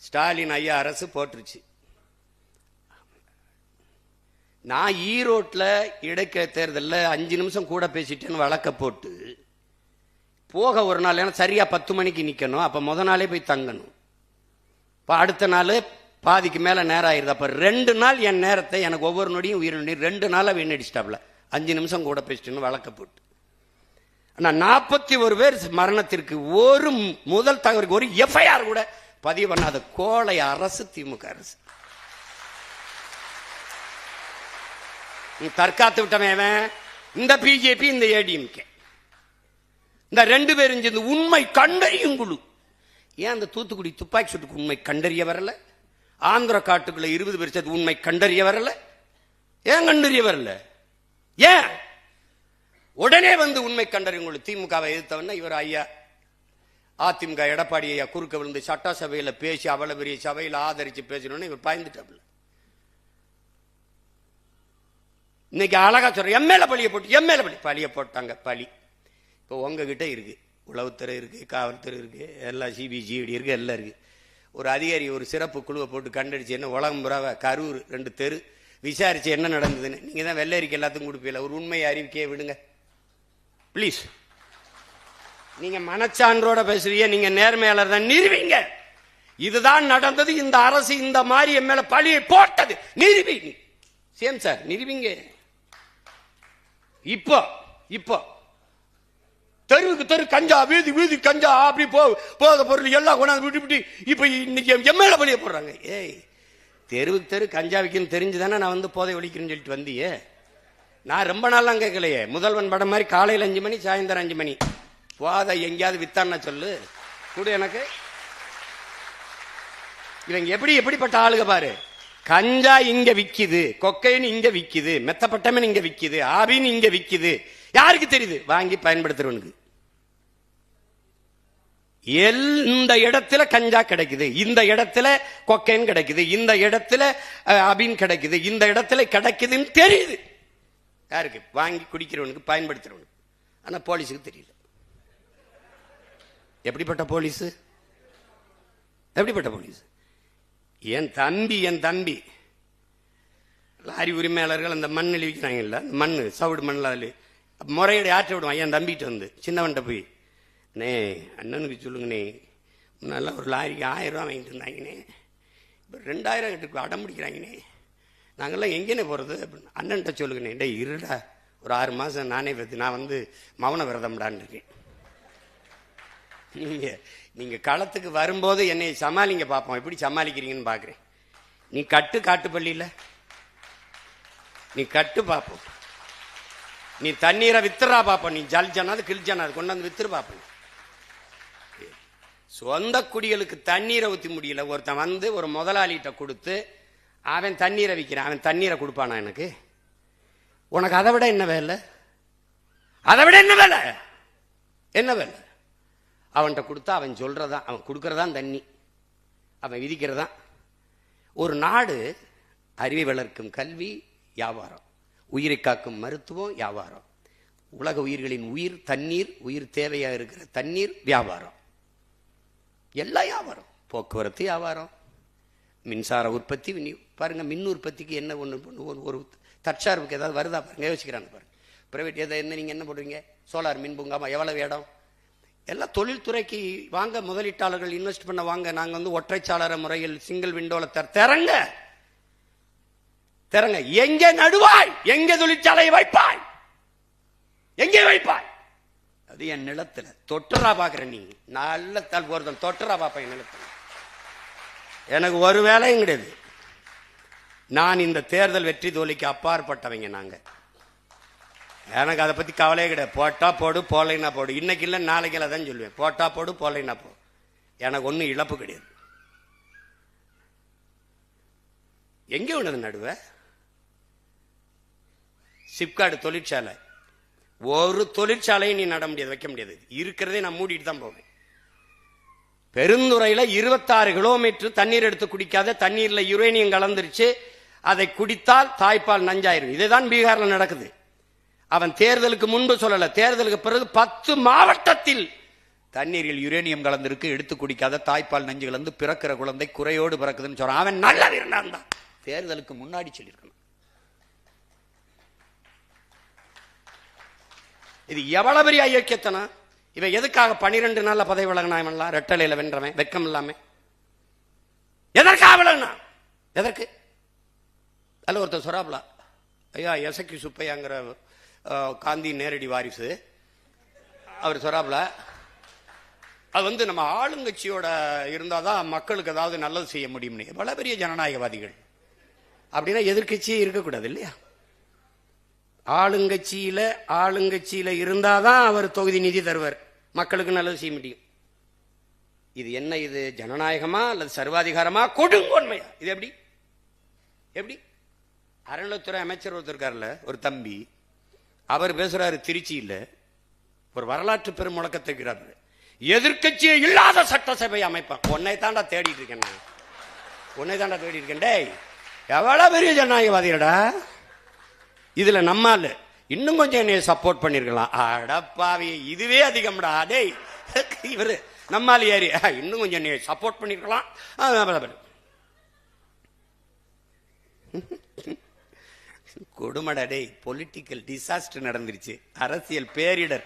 ஸ்டாலின் ஐயா அரசு போட்டுருச்சு. நான் ஈரோட்டில் இடைக்க தேர்தலில் 5 நிமிஷம் கூட பேசிட்டேன்னு வழக்க போட்டு போக ஒரு நாள், ஏன்னா சரியா 10 மணிக்கு நிக்கணும். அப்ப முத நாளே போய் தங்கணும். இப்ப அடுத்த நாள் பாதிக்கு மேல நேரம் ஆயிருது. அப்ப 2 நாள் என் நேரத்தை, எனக்கு ஒவ்வொரு நொடியும் உயிர் நொடி 2 நாளா வீணடிச்சிட்டாப்ல. 5 நிமிஷம் கூட பேசிட்டேன்னு வழக்க போட்டு. ஆனா 41 பேர் மரணத்திற்கு ஒரு முதல் தகவலுக்கு ஒரு எஃப்ஐஆர் கூட பதிவு பண்ணாத கோழை அரசு திமுக அரசு. தற்காத்து விட்டவன் இந்த பிஜேபி, இந்த ஏடிஎம்கே, இந்த 2 பேரும் சேர்ந்து உண்மை கண்டறியும் குழு. ஏன் அந்த தூத்துக்குடி துப்பாக்கி சூட்டுக்கு உண்மை கண்டறிய வரல? ஆந்திர காட்டுக்குள்ள 20 பேர் சேர்த்து உண்மை கண்டறிய வரல? ஏன் கண்டறிய வரல? ஏன் உடனே வந்து உண்மை கண்டறியும் குழு? திமுகவை எதிர்த்தவன இவர் ஐயா அதிமுக எடப்பாடி ஐயா குறுக்க விழுந்து சட்டசபையில பேசி அவ்வளவு பெரிய சபையில் ஆதரிச்சு பேசணும்னு இவர் பாய்ந்துட்டாப்ல. இன்னைக்கு அழகா சொல்ற எம்எல்ஏ பழிய போட்டாங்க. பழி இப்போ உங்ககிட்ட இருக்கு, உளவுத்துறை இருக்கு, காவல்துறை இருக்கு, எல்லாம் சிபிசிஐடி இருக்கு, எல்லாம் இருக்கு. ஒரு அதிகாரி ஒரு சிறப்பு குழுவை போட்டு கண்டடிச்சு என்ன உலகம் புறாவை கரூர் 2 தெரு விசாரிச்சு என்ன நடந்ததுன்னு நீங்க தான் வெள்ளரிக்கை எல்லாத்துக்கும் கொடுப்பீங்க. ஒரு உண்மையை அறிவிக்கையை விடுங்க ப்ளீஸ். நீங்க மனச்சான்றோட பேசுறீங்க, நீங்க நேர்மையாளர் தான், நிறுவீங்க. இதுதான் நடந்தது, இந்த அரசு இந்த மாதிரி என் மேல பழியை போட்டது, நிறுவி சேம் சார், நிறுவீங்க. இப்போ இப்போ தெருவுக்கு தெரு கஞ்சா, வீதி வீதி கஞ்சா, அப்படி போத பொருள் எல்லாம் கொண்டாந்து விட்டு விட்டு இப்ப இன்னைக்கு எம்எல்ஏ பழிய போடுறாங்க. ஏய், தெருவுக்கு தெரு கஞ்சா விற்கணும் தெரிஞ்சுதானே நான் வந்து போதை ஒழிக்கிறேன்னு சொல்லிட்டு வந்தியே. நான் ரொம்ப நாள்லாம் கேட்கலையே. முதல்வன் படம் மாதிரி காலையில் 5 மணி சாயந்தரம் 5 மணி போதை எங்கேயாவது வித்தான்னா சொல்லு கூட எனக்கு. இவங்க எப்படிப்பட்ட ஆளுக பாரு. கஞ்சா இங்க விக்குது, கொக்கைன் இங்க விக்குது, மெத்தப்பட்டமன் இங்க விக்குது, ஆபின் இங்க விக்குது. யாருக்கு தெரியுது? வாங்கி பயன்படுத்துறவனுக்கு. இந்த இடத்துல கஞ்சா கிடைக்குது, இந்த இடத்துல கொக்கைன் கிடைக்குது, இந்த இடத்துல அபின் கிடைக்குது, இந்த இடத்துல கிடைக்குதுன்னு தெரியுது. யாருக்கு? வாங்கி குடிக்கிறவனுக்கு, பயன்படுத்துறவனுக்கு. ஆனா போலீஸுக்கு தெரியல. எப்படிப்பட்ட போலீஸ்? எப்படிப்பட்ட போலீஸ்? என் தம்பி லாரி உரிமையாளர்கள் அந்த மண் விற்கிறாங்கல்ல, மண் சவுடு மண்ணில் முறையோட ஆற்ற விடுவான். என் தம்பிட்டு வந்து சின்னவன்ட்ட போய், நே அண்ணனுக்கு சொல்லுங்கண்ணே, முன்னெல்லாம் ஒரு லாரிக்கு 1000 ரூபா வாங்கிட்டு இருந்தாங்கண்ணே, இப்போ 2000 கிட்ட அடம் பிடிக்கிறாங்கண்ணே, நாங்கள்லாம் எங்கேனே போகிறது அப்படின்னு. அண்ணன்ட்ட சொல்லுங்கண்ணே. டே இருடா, ஒரு 6 மாதம் நானே பற்றி நான் வந்து மௌன விரதம்டான்னு இருக்கேன். நீங்க களத்துக்கு வரும்போது என்னை சமாளிங்க பார்ப்போம், எப்படி சமாளிக்கிறீங்கன்னு பார்க்குறேன். நீ காட்டு பள்ளியில் நீ கட்டு பார்ப்போம், நீ தண்ணீரை வித்துறா பார்ப்போம், நீ ஜல்ஜனாது கிழிஜனாது கொண்டாந்து வித்துரு பார்ப்போம். சொந்த குடிகளுக்கு தண்ணீரை ஊற்றி முடியல. ஒருத்தன் வந்து ஒரு முதலாளிகிட்ட கொடுத்து அவன் தண்ணீரை விற்கிறான், அவன் தண்ணீரை கொடுப்பானா எனக்கு? உனக்கு அதை விட என்ன வேலை? அதை விட என்ன வேலை? என்ன வேலை? அவன்கிட்ட கொடுத்தா அவன் சொல்றதான், அவன் கொடுக்கறதான் தண்ணி, அவன் விதிக்கிறதான். ஒரு நாடு அறிவை வளர்க்கும் கல்வி வியாபாரம், உயிரை காக்கும் மருத்துவம் வியாபாரம், உலக உயிர்களின் உயிர் தண்ணீர், உயிர் தேவையாக இருக்கிற தண்ணீர் வியாபாரம், எல்லாம் வியாபாரம். போக்குவரத்து வியாபாரம், மின்சார உற்பத்தி. பாருங்க, மின் உற்பத்திக்கு என்ன ஒன்று ஒரு தற்சார்புக்கு ஏதாவது வருதா பாருங்க, யோசிக்கிறாங்க பாருங்க. பிரைவேட் எதை என்ன நீங்க என்ன போடுவீங்க? சோலார் மின் பூங்காமா, எவ்வளவு இடம்? எல்லாம் தொழில்துறைக்கு வாங்க, முதலீட்டாளர்கள் இன்வெஸ்ட் பண்ண வாங்க. நாங்க வந்து ஒற்றைச்சாளர முறையில் சிங்கிள் விண்டோல திறங்க. எங்கே நடுவாய்? எங்கே தொழிற்சாலையை வைப்பாய்? எங்கே வைப்பாய்? அது என் நிலத்துல. தொட்டுறா பாக்குற நீ, நல்ல ஒருத்தன் தொட்டுறா பாப்ப என் நிலத்துல. எனக்கு ஒரு வேலையும் கிடையாது. நான் இந்த தேர்தல் வெற்றி தோல்விக்கு அப்பாற்பட்டவங்க நாங்க. எனக்கு அதை பத்தி கவலையே கிடையாது. போட்டா போடு, போலைன்னா போடு. இன்னைக்கு இல்லை நாளைக்கு இல்லை தான் சொல்லுவேன். போட்டா போடு, போலைன்னா போ. எனக்கு ஒன்றும் இழப்பு கிடையாது. எங்கே உள்ளது நடுவ? சிப்காடு தொழிற்சாலை, ஒரு தொழிற்சாலையும் நீ நட முடியாது, வைக்க முடியாது. இருக்கிறதே நான் மூடிட்டு தான் போவேன். பெருந்துறையில 26 கிலோமீட்டர் தண்ணீர் எடுத்து குடிக்காத, தண்ணீர்ல யுரேனியம் கலந்துருச்சு, அதை குடித்தால் தாய்ப்பால் நஞ்சாயிரும். இதுதான் பீகார்ல நடக்குது. அவன் தேர்தலுக்கு முன்பு சொல்லல, தேர்தலுக்கு பிறகு 10 மாவட்டத்தில் தண்ணீரில் யுரேனியம் கலந்திருக்கு, எடுத்து குடிக்காத, தாய்ப்பால் நஞ்சு கலந்து பிறக்கிற குழந்தை குறையோடு பிறக்குதுன்னு சொல்றான். அவன் நல்ல வீரன் தான். தேர்தலுக்கு முன்னாடி சொல்லியிருக்கணும். இது எவ்வளவு பெரிய ஐக்கியத்தனா? இவன் எதுக்காக 12 நாள்ல பதவி விலகினா? இவன்லாம் ரெட்டலையில வென்றவன், வெக்கம் இல்லாம எதற்காக விலகினா? எதற்கு? அல்ல ஒருத்தர் சொராப்ல, ஐயா எசக்கி சுப்பையாங்கிற காந்தி நேரடி வாரிசு, அவர் சொராப்ல, அது வந்து நம்ம ஆளுங்கட்சியோட இருந்தாதான் மக்களுக்கு ஏதாவது நல்லது செய்ய முடியும்னு. பல பெரிய ஜனநாயகவாதிகள். அப்படின்னா எதிர்கட்சியே இருக்கக்கூடாது இல்லையா? ஆளுங்கட்சியில இருந்தாதான் அவர் தொகுதி நிதி தருவார், மக்களுக்கு நல்லது செய்ய முடியும். இது என்ன? இது ஜனநாயகமா அல்லது சர்வாதிகாரமா, கொடுங்கோன்மையா? இது எப்படி? எப்படி? அறநிலைத்துறை அமைச்சர் ஒருத்தர் இருக்காருல்ல, ஒரு தம்பி, அவர் பேசுறாரு திருச்சியில், ஒரு வரலாற்று பெரும் முழக்கத்தை இருக்கிறார். எதிர்கட்சியே இல்லாத சட்டசபை அமைப்பான். உன்னை தாண்டா தேடிட்டு இருக்கேன் நான், உன்னை தாண்டா தேடி இருக்கேன். டேய், எவ்வளவு பெரிய ஜனநாயகவாதியடா. இதுல நம்மால இன்னும் கொஞ்சம் என்னைய சப்போர்ட் பண்ணிருக்கலாம். அடப்பாவி, இதுவே அதிகம்டா. டேய், இவரு நம்மால ஏறி இன்னும் கொஞ்சம் என்னைய சப்போர்ட் பண்ணிருக்கலாம். கொடுமடா. டேய், பொலிட்டிக்கல் டிசாஸ்டர் நடந்துருச்சு, அரசியல் பேரிடர்.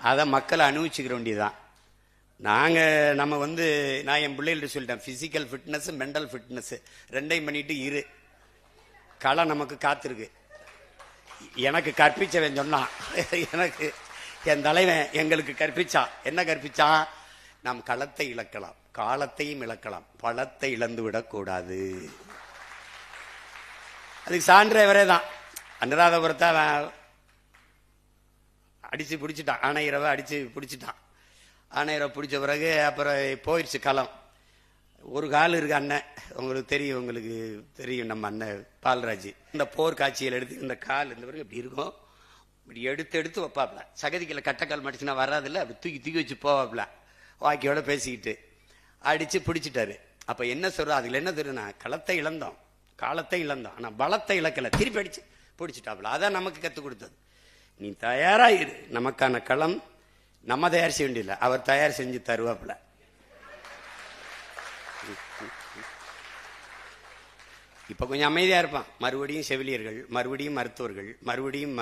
அதை மக்களை அனுபவிச்சுக்கிற வேண்டியதுதான். நம்ம நான் என் பிள்ளைகள்ட்ட சொல்லிட்டேன், பிசிக்கல் ஃபிட்னஸ் மென்டல் ஃபிட்னஸ் ரெண்டையும் பண்ணிட்டு இரு, களம் நமக்கு காத்திருக்கு. எனக்கு கற்பிச்சவன் சொன்னான், எனக்கு என் தலைவன் எங்களுக்கு கற்பிச்சான். என்ன கற்பிச்சான்? நாம் களத்தை இழக்கலாம், காலத்தையும் இழக்கலாம், பழத்தை இழந்து விடக்கூடாது. அதுக்கு சான்றே வரேதான். அனுராதபுரத்தை அடிச்சு பிடிச்சிட்டான், ஆணையரவை அடிச்சு பிடிச்சிட்டான். ஆணையரை பிடிச்ச பிறகு அப்புறம் போயிடுச்சு களம். ஒரு கால் இருக்கு அண்ணன், உங்களுக்கு தெரியும் நம்ம அண்ணன் பால்ராஜ். இந்த போர் காட்சியில் எடுத்து இந்த கால் இந்த பிறகு இப்படி இருக்கும், இப்படி எடுத்து வைப்பாப்ல. சகதிகளை கட்டக்கால் மடிச்சுன்னா வராதில்ல, அப்படி தூக்கி வச்சு போவாப்ல, வாக்கியோட பேசிக்கிட்டு அடிச்சு பிடிச்சிட்டாரு. அப்ப என்ன சொல்ற, அதுல என்ன தெரியுதுன்னா, களத்தை இழந்தோம், காலத்தை இழந்தோம், ஆனா பலத்தை இழக்கல, திருப்பி அடிச்சு பிடிச்சிட்டாப்ல. அதான் நமக்கு கற்றுக் கொடுத்தது. நீ தயாராயிரு, நமக்கான களம் நம்ம தயார் செய்ய வேண்டியதில்லை, அவர் தயார் செஞ்சு தருவாப்ல. இப்ப கொஞ்சம் அமைதியா இருப்பான். மறுபடியும் செவிலியர்கள், மறுபடியும் மருத்துவர்கள், மறுபடியும்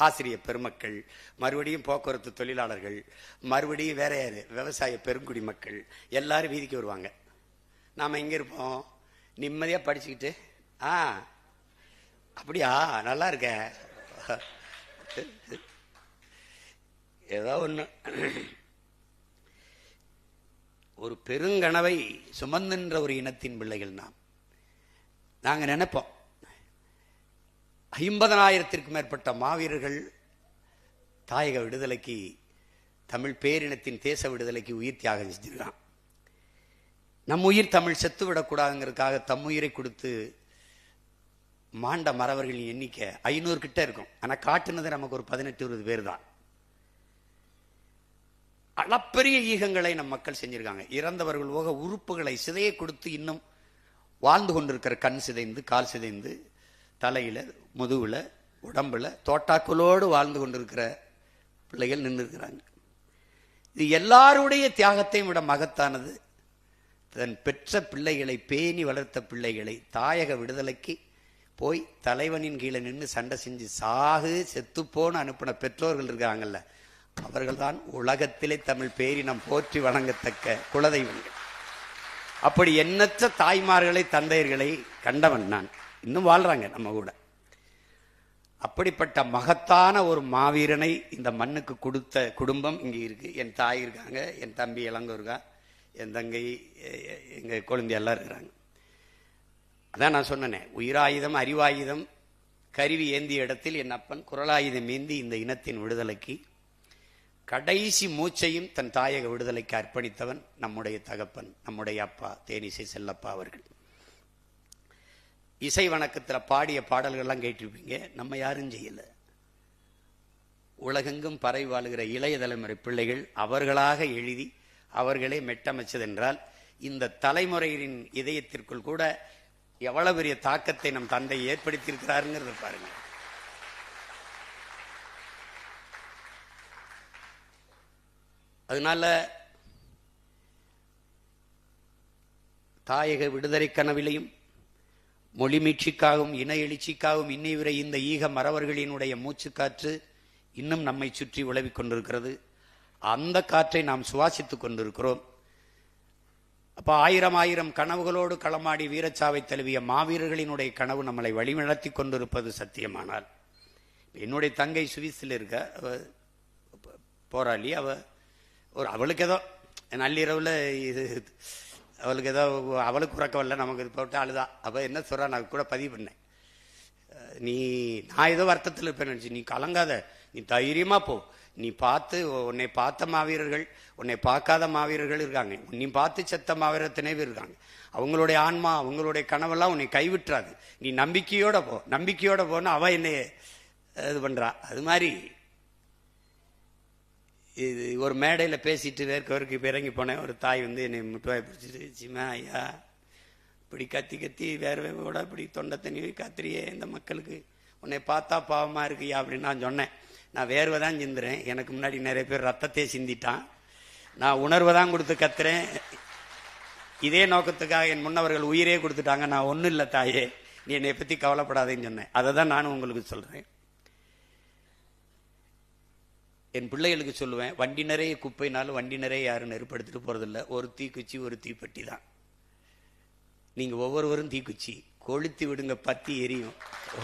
ஆசிரியர் பெருமக்கள், மறுபடியும் போக்குவரத்து தொழிலாளர்கள், மறுபடியும் வேற யாரு, விவசாய பெருங்குடி மக்கள் எல்லாரும் வீதிக்கு வருவாங்க. நாம எங்க இருப்போம்? நிம்மதியா படிச்சுக்கிட்டு, அப்படியா நல்லா இருக்க, ஏதோ ஒண்ணு. ஒரு பெருங்கனவை சுமந்துன்ற ஒரு இனத்தின் பிள்ளைகள் நாங்க நினைப்போம். 50,000த்திற்கும் மேற்பட்ட மாவீரர்கள் தாயக விடுதலைக்கு, தமிழ் பேரினத்தின் தேச விடுதலைக்கு உயிர் தியாகம் செஞ்சிருக்கான். நம் உயிர் தமிழ் செத்து விடக்கூடாதுங்கிறதுக்காக தம் உயிரை கொடுத்து மாண்ட மறவர்களின் எண்ணிக்கை 500 கிட்ட இருக்கும். ஆனா காட்டுனது நமக்கு ஒரு 18-20 பேர் தான். அளப்பரிய ஈகங்களை நம் மக்கள் செஞ்சிருக்காங்க. இறந்தவர்கள் போக உறுப்புகளை சிதையை கொடுத்து இன்னும் வாழ்ந்து கொண்டிருக்கிற, கண் சிதைந்து, கால் சிதைந்து, தலையில, முதுகுல, உடம்புல தோட்டாக்களோடு வாழ்ந்து கொண்டிருக்கிற பிள்ளைகள் நின்று இருக்கிறாங்க. இது எல்லாருடைய தியாகத்தையும் விட மகத்தானது, தன் பெற்ற பிள்ளைகளை, பேணி வளர்த்த பிள்ளைகளை தாயக விடுதலைக்கு போய் தலைவனின் கீழே நின்று சண்டை செஞ்சு சாகு செத்துப்போன்னு அனுப்பின பெற்றோர்கள் இருக்காங்கல்ல, அவர்கள் தான் உலகத்திலே தமிழ் பேரினம் போற்றி வணங்கத்தக்க குலதெய்வங்கள். அப்படி எண்ணற்ற தாய்மார்களை, தந்தையர்களை கண்டவன் நான். இன்னும் வாழ்றாங்க நம்ம கூட. அப்படிப்பட்ட மகத்தான ஒரு மாவீரனை இந்த மண்ணுக்கு கொடுத்த குடும்பம் இங்கே இருக்கு. என் தாய் இருக்காங்க, என் தம்பி இளங்கோ இருக்கா, என் தங்கை, எங்க குழந்தை எல்லாம் இருக்கிறாங்க. அதான் நான் சொன்னேன், உயிராயுதம் அறிவாயுதம் கருவி ஏந்திய இடத்தில் என் அப்பன் குரலாயுதம் ஏந்தி இந்த இனத்தின் விடுதலைக்கு கடைசி மூச்சையும் தன் தாயக விடுதலைக்கு அர்ப்பணித்தவன் நம்முடைய தகப்பன், நம்முடைய அப்பா தேனிசை செல்லப்பா அவர்கள். இசை வணக்கத்தில் பாடிய பாடல்கள்லாம் கேட்டிருப்பீங்க. நம்ம யாரும் செய்யல. உலகெங்கும் பரவி வாழுகிற இளைய தலைமுறை பிள்ளைகள் அவர்களாக எழுதி அவர்களே மெட்டமைச்சதென்றால் இந்த தலைமுறையின் இதயத்திற்குள் கூட எவ்வளவு பெரிய தாக்கத்தை நம் தந்தை ஏற்படுத்தியிருக்கிறாருங்கிறத பாருங்க. அதனால தாயக விடுதலை கனவிலையும் மொழி மீட்சிக்காகவும் இன எழுச்சிக்காகவும் இன்னை வரை இந்த ஈக மறவர்களினுடைய மூச்சுக்காற்று இன்னும் நம்மை சுற்றி உலவிக் கொண்டிருக்கிறது. அந்த காற்றை நாம் சுவாசித்துக் கொண்டிருக்கிறோம். அப்ப 1000 கனவுகளோடு களமாடி வீரச்சாவை தழுவிய மாவீரர்களினுடைய கனவு நம்மளை வழிநடத்தி கொண்டிருப்பது சத்தியமானால், என்னுடைய தங்கை சுவிஸில் இருக்க போராளி, அவளுக்கு ஏதோ நள்ளிரவுல இது அவளுக்கு ஏதோ அவளுக்கு உறக்கவில்லை, நமக்கு இது போட்டு அழுதா. அவ என்ன சொல்றா, நான் கூட பதிவு பண்ணேன். நான் ஏதோ வருத்தத்தில் இருப்பேன் நினைச்சு, நீ கலங்காத, நீ தைரியமா போ, நீ பார்த்து உன்னை பார்த்த மாவீரர்கள், உன்னை பார்க்காத மாவீரர்கள் இருக்காங்க, நீ பார்த்து செத்த மாவீரர் பேர் இருக்காங்க. அவங்களுடைய ஆன்மா, அவங்களுடைய கனவெல்லாம் உன்னை கைவிட்டுறாது, நீ நம்பிக்கையோட போ, நம்பிக்கையோட போன்னு அவ என்னை இது பண்றா. அது மாதிரி இது ஒரு மேடையில் பேசிட்டு வேர்க்கு இறங்கி போனேன். ஒரு தாய் என்னை முட்டுவாய் பிடிச்சிட்டு, சிமா ஐயா இப்படி கத்தி கத்தி வேர்வை கூட இப்படி தொண்டை தண்ணி கத்திரியே இந்த மக்களுக்கு, உன்னை பார்த்தா பாவமா இருக்குயா அப்படின்னு நான் சொன்னேன். நான் வேர்வை தான் சிந்துறேன், எனக்கு முன்னாடி நிறைய பேர் ரத்தத்தை சிந்திட்டான், நான் உணர்வை தான் கொடுத்து கத்துறேன். இதே நோக்கத்துக்காக என் முன்னவர்கள் உயிரே கொடுத்துட்டாங்க, நான் ஒன்றும் இல்லை தாயே, நீ என்னை பற்றி கவலைப்படாதேன்னு சொன்னேன். அதை தான் நானும் உங்களுக்கு சொல்றேன். என் பிள்ளைகளுக்கு சொல்லுவேன், வண்டி நிறைய குப்பைனாலும் வண்டி நிறைய யாரும் நெருப்படுத்திட்டு போறதில்லை. ஒரு தீக்குச்சி ஒரு தீப்பெட்டி தான். நீங்க ஒவ்வொருவரும் தீக்குச்சி கொளுத்தி விடுங்க, பத்தி எரியும்,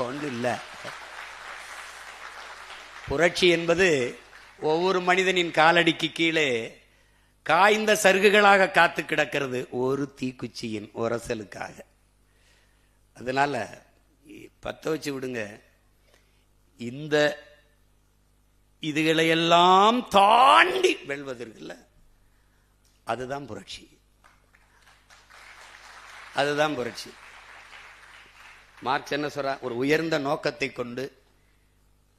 ஒன்றும் இல்லை. புரட்சி என்பது ஒவ்வொரு மனிதனின் காலடிக்கு கீழே காய்ந்த சருகுகளாக காத்து கிடக்கிறது ஒரு தீக்குச்சியின் உரசலுக்காக. அதனால பத்த வச்சு விடுங்க. இந்த இதுகளையெல்லாம் தாண்டி வெல்வதற்குல்ல, அதுதான் புரட்சி, அதுதான் புரட்சி. மார்க்ஸ் என்ன சொல்ற, ஒரு உயர்ந்த நோக்கத்தை கொண்டு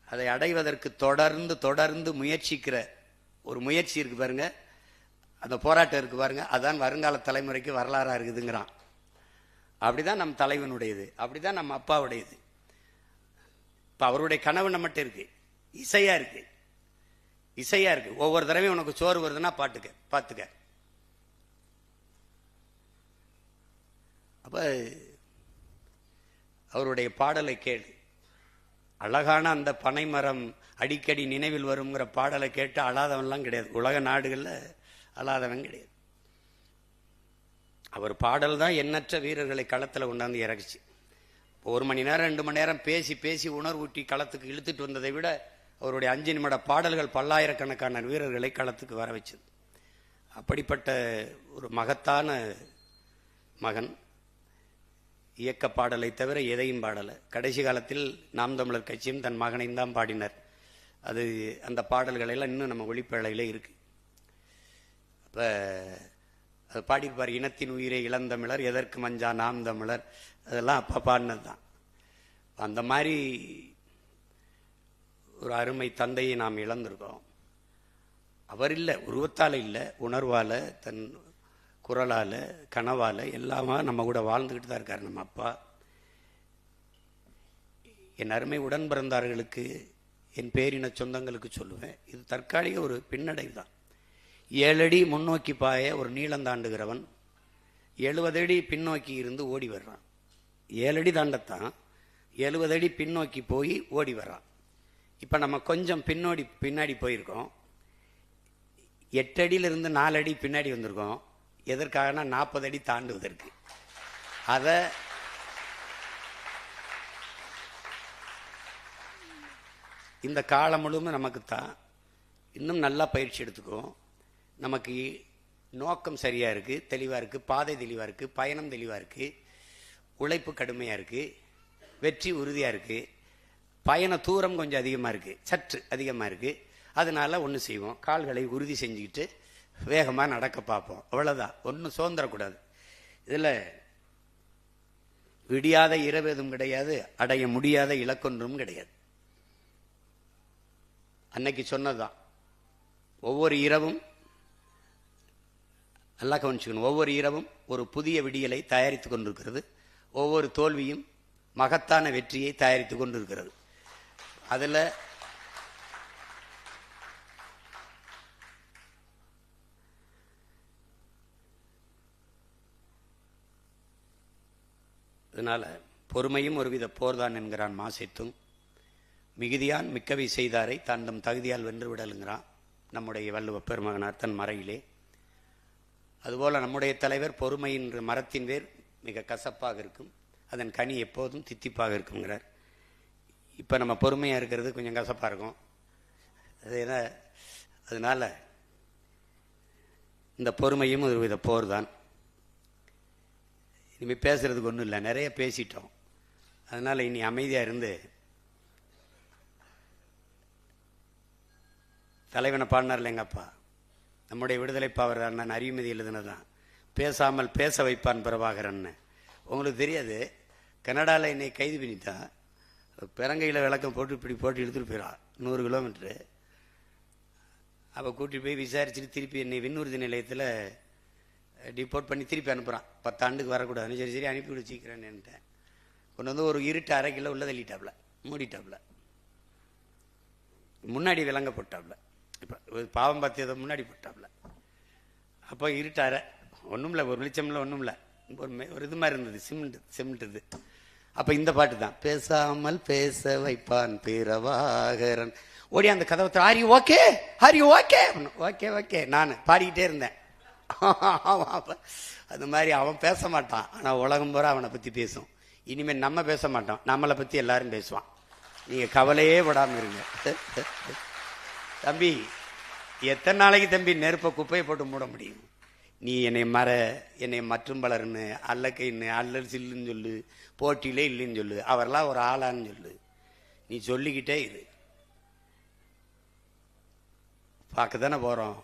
அதை அடைவதற்கு தொடர்ந்து தொடர்ந்து முயற்சிக்கிற ஒரு முயற்சி இருக்கு பாருங்க, அந்த போராட்டம் இருக்கு பாருங்க, அதான் வருங்கால தலைமுறைக்கு வரலாறா இருக்குதுங்கிறான். அப்படிதான் நம் தலைவனுடையது, அப்படிதான் நம்ம அப்பாவுடையது. இப்ப அவருடைய கனவு நம்மகிட்ட இருக்கு, இசையா இருக்கு, இசையா இருக்கு. ஒவ்வொரு தடவையும் உனக்கு சோறு வருதுன்னா பாட்டுக்க பாத்துக்க. அப்ப அவருடைய பாடலை கேளு. அழகான அந்த பனைமரம் அடிக்கடி நினைவில் வருங்கிற பாடலை கேட்டு அழாதவன்லாம் கிடையாது. உலக நாடுகள்ல அழாதவன் கிடையாது. அவர் பாடல் தான் எண்ணற்ற வீரர்களை களத்தில் கொண்டாந்து இறக்குச்சு. 1 மணி நேரம் 2 மணி நேரம் பேசி பேசி உணர்வூட்டி களத்துக்கு இழுத்துட்டு வந்ததை விட அவருடைய 5 நிமிட பாடல்கள் பல்லாயிரக்கணக்கான வீரர்களை களத்துக்கு வர வச்சது. அப்படிப்பட்ட ஒரு மகத்தான மகன். இயக்க பாடலை தவிர எதையும் பாடலை. கடைசி காலத்தில் நாம் தமிழர் கட்சியும் தன் மகனையும் தான் பாடினர். அது அந்த பாடல்களெல்லாம் இன்னும் நம்ம ஒளிப்பேழையில இருக்கு. அப்போ அது பாடியிருப்பார், இனத்தின் உயிரை இளந்தமிழர் எதற்கு மஞ்சா நாம் தமிழர், அதெல்லாம் அப்பா பாடினது தான். அந்த மாதிரி ஒரு அருமை தந்தையை நாம் இழந்திருக்கோம். அவர் இல்லை, உருவத்தால் இல்லை, உணர்வால, தன் குரலால, கனவால எல்லாமே நம்ம கூட வாழ்ந்துக்கிட்டு தான் இருக்காரு நம்ம அப்பா. என் அருமை உடன் பிறந்தார்களுக்கு, என் பேரின சொந்தங்களுக்கு சொல்லுவேன், இது தற்காலிக ஒரு பின்னடைவு தான். 7 அடி முன்னோக்கி பாய ஒரு நீளம் தாண்டுகிறவன் 70 அடி பின்னோக்கி இருந்து ஓடி வர்றான். 7 அடி தாண்டத்தான் 70 அடி பின்னோக்கி போய் ஓடி வர்றான். இப்ப நம்ம கொஞ்சம் பின்னாடி போயிருக்கோம். 8 அடியிலிருந்து 4 அடி பின்னாடி வந்திருக்கோம். எதற்காகனா 40 அடி தாண்டுவதற்கு. அத இந்த காலம் முழுவதும் நமக்குத்தான். இன்னும் நல்லா பயிற்சி எடுத்துக்கும். நமக்கு நோக்கம் சரியா இருக்கு, தெளிவா இருக்கு, பாதை தெளிவா இருக்கு, பயணம் தெளிவா இருக்கு, உழைப்பு கடுமையா இருக்கு, வெற்றி உறுதியா இருக்கு, பயண தூரம் கொஞ்சம் அதிகமா இருக்கு, சற்று அதிகமா இருக்கு. அதனால ஒன்று செய்வோம், கால்களை உறுதி செஞ்சுக்கிட்டு வேகமா நடக்க பார்ப்போம். அவ்வளவுதான், ஒன்றும் சோர்ந்துடக்கூடாது. இதுல விடியாத இரவு எதுவும் கிடையாது, அடைய முடியாத இலக்கொன்றும் கிடையாது. அன்னைக்கு சொன்னதுதான், ஒவ்வொரு இரவும் நல்லா கவனிச்சுக்கணும், ஒவ்வொரு இரவும் ஒரு புதிய விடியலை தயாரித்துக் கொண்டிருக்கிறது. ஒவ்வொரு தோல்வியும் மகத்தான வெற்றியை தயாரித்துக் கொண்டிருக்கிறது. அதுல அதனால பொறுமையும் ஒருவித போர்தான் என்கிறான் மாசைத்தும். மிகுதியான் மிக்கவை செய்தாரை தான் தம் தகுதியால் வென்று விடலுங்கிறான் நம்முடைய வள்ளுவ பெருமகனார் தன் மறையிலே. அதுபோல நம்முடைய தலைவர் பொறுமையின் மரத்தின் வேர் மிக கசப்பாக இருக்கும், அதன் கனி எப்போதும் தித்திப்பாக இருக்குங்கிறார். இப்போ நம்ம பொறுமையாக இருக்கிறது கொஞ்சம் கசப்பாக இருக்கும். அதனால இந்த பொறுமையும் ஒரு வித போர் தான். இனிமேல் பேசுறதுக்கு ஒன்றும் இல்லை, நிறைய பேசிட்டோம். அதனால இனி அமைதியாக இருந்து தலைவனை பாடினார்ல எங்கள் அப்பா, நம்முடைய விடுதலை பாவர் அண்ணன் அறிவுமதி எழுதுனதான், பேசாமல் பேச வைப்பான் பிரபாகரன். உங்களுக்கு தெரியாது, கனடாவில் என்னை கைது பண்ணிட்டான். பெரங்கையில் விளக்கம் போட்டு இப்படி போட்டு எடுத்துகிட்டு போயிடான் 100 கிலோமீட்டரு. அப்போ கூட்டிட்டு போய் விசாரிச்சுட்டு திருப்பி என்னை விண்ணூர்தி நிலையத்தில் டிபோர்ட் பண்ணி திருப்பி அனுப்புகிறான். 10 ஆண்டுக்கு வரக்கூடாதுன்னு. சரி சரி அனுப்பி வச்சுக்கிறேன்னுட்டேன். கொண்டு வந்து ஒரு இருட்டு அரை கிலோ உள்ள தள்ளிட்டாப்ல, மூடிட்டாப்ல, முன்னாடி விலங்க போட்டாப்ல. இப்போ பாவம் பார்த்தியதை முன்னாடி போட்டாப்ல. அப்போ இருட்டார ஒன்றும் இல்லை, ஒரு வெளிச்சம்ல ஒன்றும் இல்லை, ஒரு இது மாதிரி இருந்தது, சிமெண்ட் இது. அப்போ இந்த பாட்டு தான், பேசாமல் பேச வைப்பான் பிரபாகரன், ஓடி அந்த கதவை are you okay, are you okay, okay okay நான் பாடிக்கிட்டே இருந்தேன். அது மாதிரி அவன் பேச மாட்டான், ஆனால் உலகம் பூரா அவனை பற்றி பேசும். இனிமேல் நம்ம பேச மாட்டோம், நம்மளை பற்றி எல்லாரும் பேசுவான். நீங்கள் கவலையே விடாமல் இருங்க. தம்பி, எத்தனை நாளைக்கு தம்பி நெருப்பை குப்பையை போட்டு மூட முடியும்? நீ என்னை மற்றும் பலர்னு அல்லக்கைன்னு அல்லல் சில்லுன்னு சொல்லு, போட்டியிலே இல்லைன்னு சொல்லு, அவரெல்லாம் ஒரு ஆளான்னு சொல்லு, நீ சொல்லிக்கிட்டே இரு. பார்க்க தானே போகிறோம்.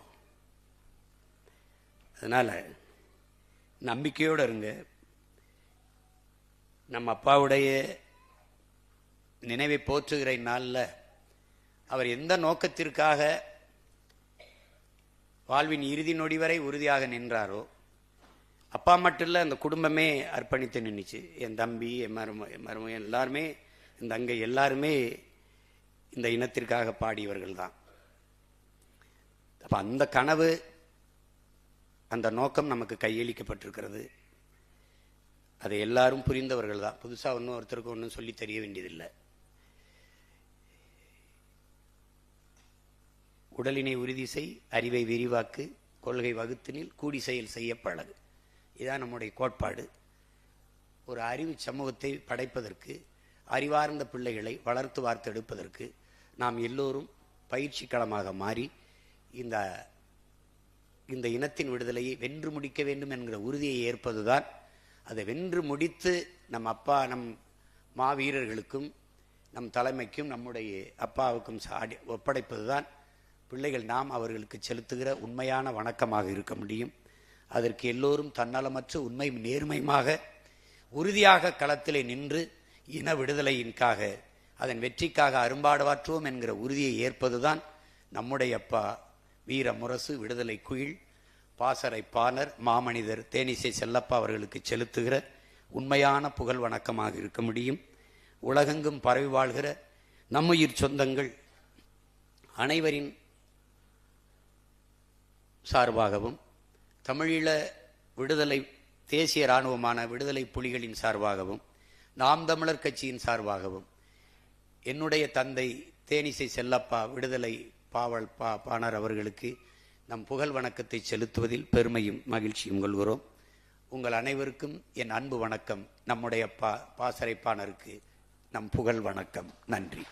அதனால் நம்பிக்கையோடு இருங்க. நம்ம அப்பாவுடைய நினைவை போற்றுகிற நாளில் அவர் எந்த நோக்கத்திற்காக வாழ்வின் இறுதி நொடி வரை உறுதியாக நின்றாரோ, அப்பா மட்டும் இல்லை, அந்த குடும்பமே அர்ப்பணித்து நின்றுச்சு. என் தம்பி, என் மருமகன் எல்லாருமே, இந்த அங்கே எல்லாருமே இந்த இனத்திற்காக பாடியவர்கள் தான். அப்போ அந்த கனவு, அந்த நோக்கம் நமக்கு கையளிக்கப்பட்டிருக்கிறது. அதை எல்லாரும் புரிந்தவர்கள் தான். புதுசாக ஒன்றும் ஒருத்தருக்கு ஒன்றும் சொல்லி தெரிய வேண்டியதில்லை. உடலினை உறுதி செய், அறிவை விரிவாக்கு, கொள்கை வகுத்தினில் கூடி செயல் செய்ய பழகு. இதுதான் நம்முடைய கோட்பாடு. ஒரு அறிவு சமூகத்தை படைப்பதற்கு, அறிவார்ந்த பிள்ளைகளை வளர்த்து வார்த்தெடுப்பதற்கு நாம் எல்லோரும் பயிற்சி களமாக மாறி இந்த இனத்தின் விடுதலையை வென்று முடிக்க வேண்டும் என்கிற உறுதியை ஏற்பதுதான். அதை வென்று முடித்து நம் அப்பா, நம் மாவீரர்களுக்கும் நம் தலைமைக்கும் நம்முடைய அப்பாவுக்கும் ஒப்படைப்பதுதான் பிள்ளைகள் நாம் அவர்களுக்கு செலுத்துகிற உண்மையான வணக்கமாக இருக்க முடியும். அதற்கு எல்லோரும் தன்னலமற்ற உண்மை நேர்மையாக உறுதியாக களத்திலே நின்று இன விடுதலையின்காக, அதன் வெற்றிக்காக அரும்பாடுவாற்றுவோம் என்கிற உறுதியை ஏற்பதுதான் நம்முடைய அப்பா வீர முரசு விடுதலை குயில் பாசறை பாணர் மாமனிதர் தேனிசை செல்லப்பா அவர்களுக்கு செலுத்துகிற உண்மையான புகழ் வணக்கமாக இருக்க முடியும். உலகெங்கும் பரவி வாழ்கிற நம்முயிர் சொந்தங்கள் அனைவரின் சார்பாகவும், தமிழீழ விடுதலை தேசிய இராணுவமான விடுதலை புலிகளின் சார்பாகவும், நாம் தமிழர் கட்சியின் சார்பாகவும், என்னுடைய தந்தை தேனிசை செல்லப்பா விடுதலை பாணர் அவர்களுக்கு நம் புகழ் வணக்கத்தை செலுத்துவதில் பெருமையும் மகிழ்ச்சியும் கொள்கிறோம். உங்கள் அனைவருக்கும் என் அன்பு வணக்கம். நம்முடைய பாசறை பாணருக்கு நம் புகழ் வணக்கம். நன்றி.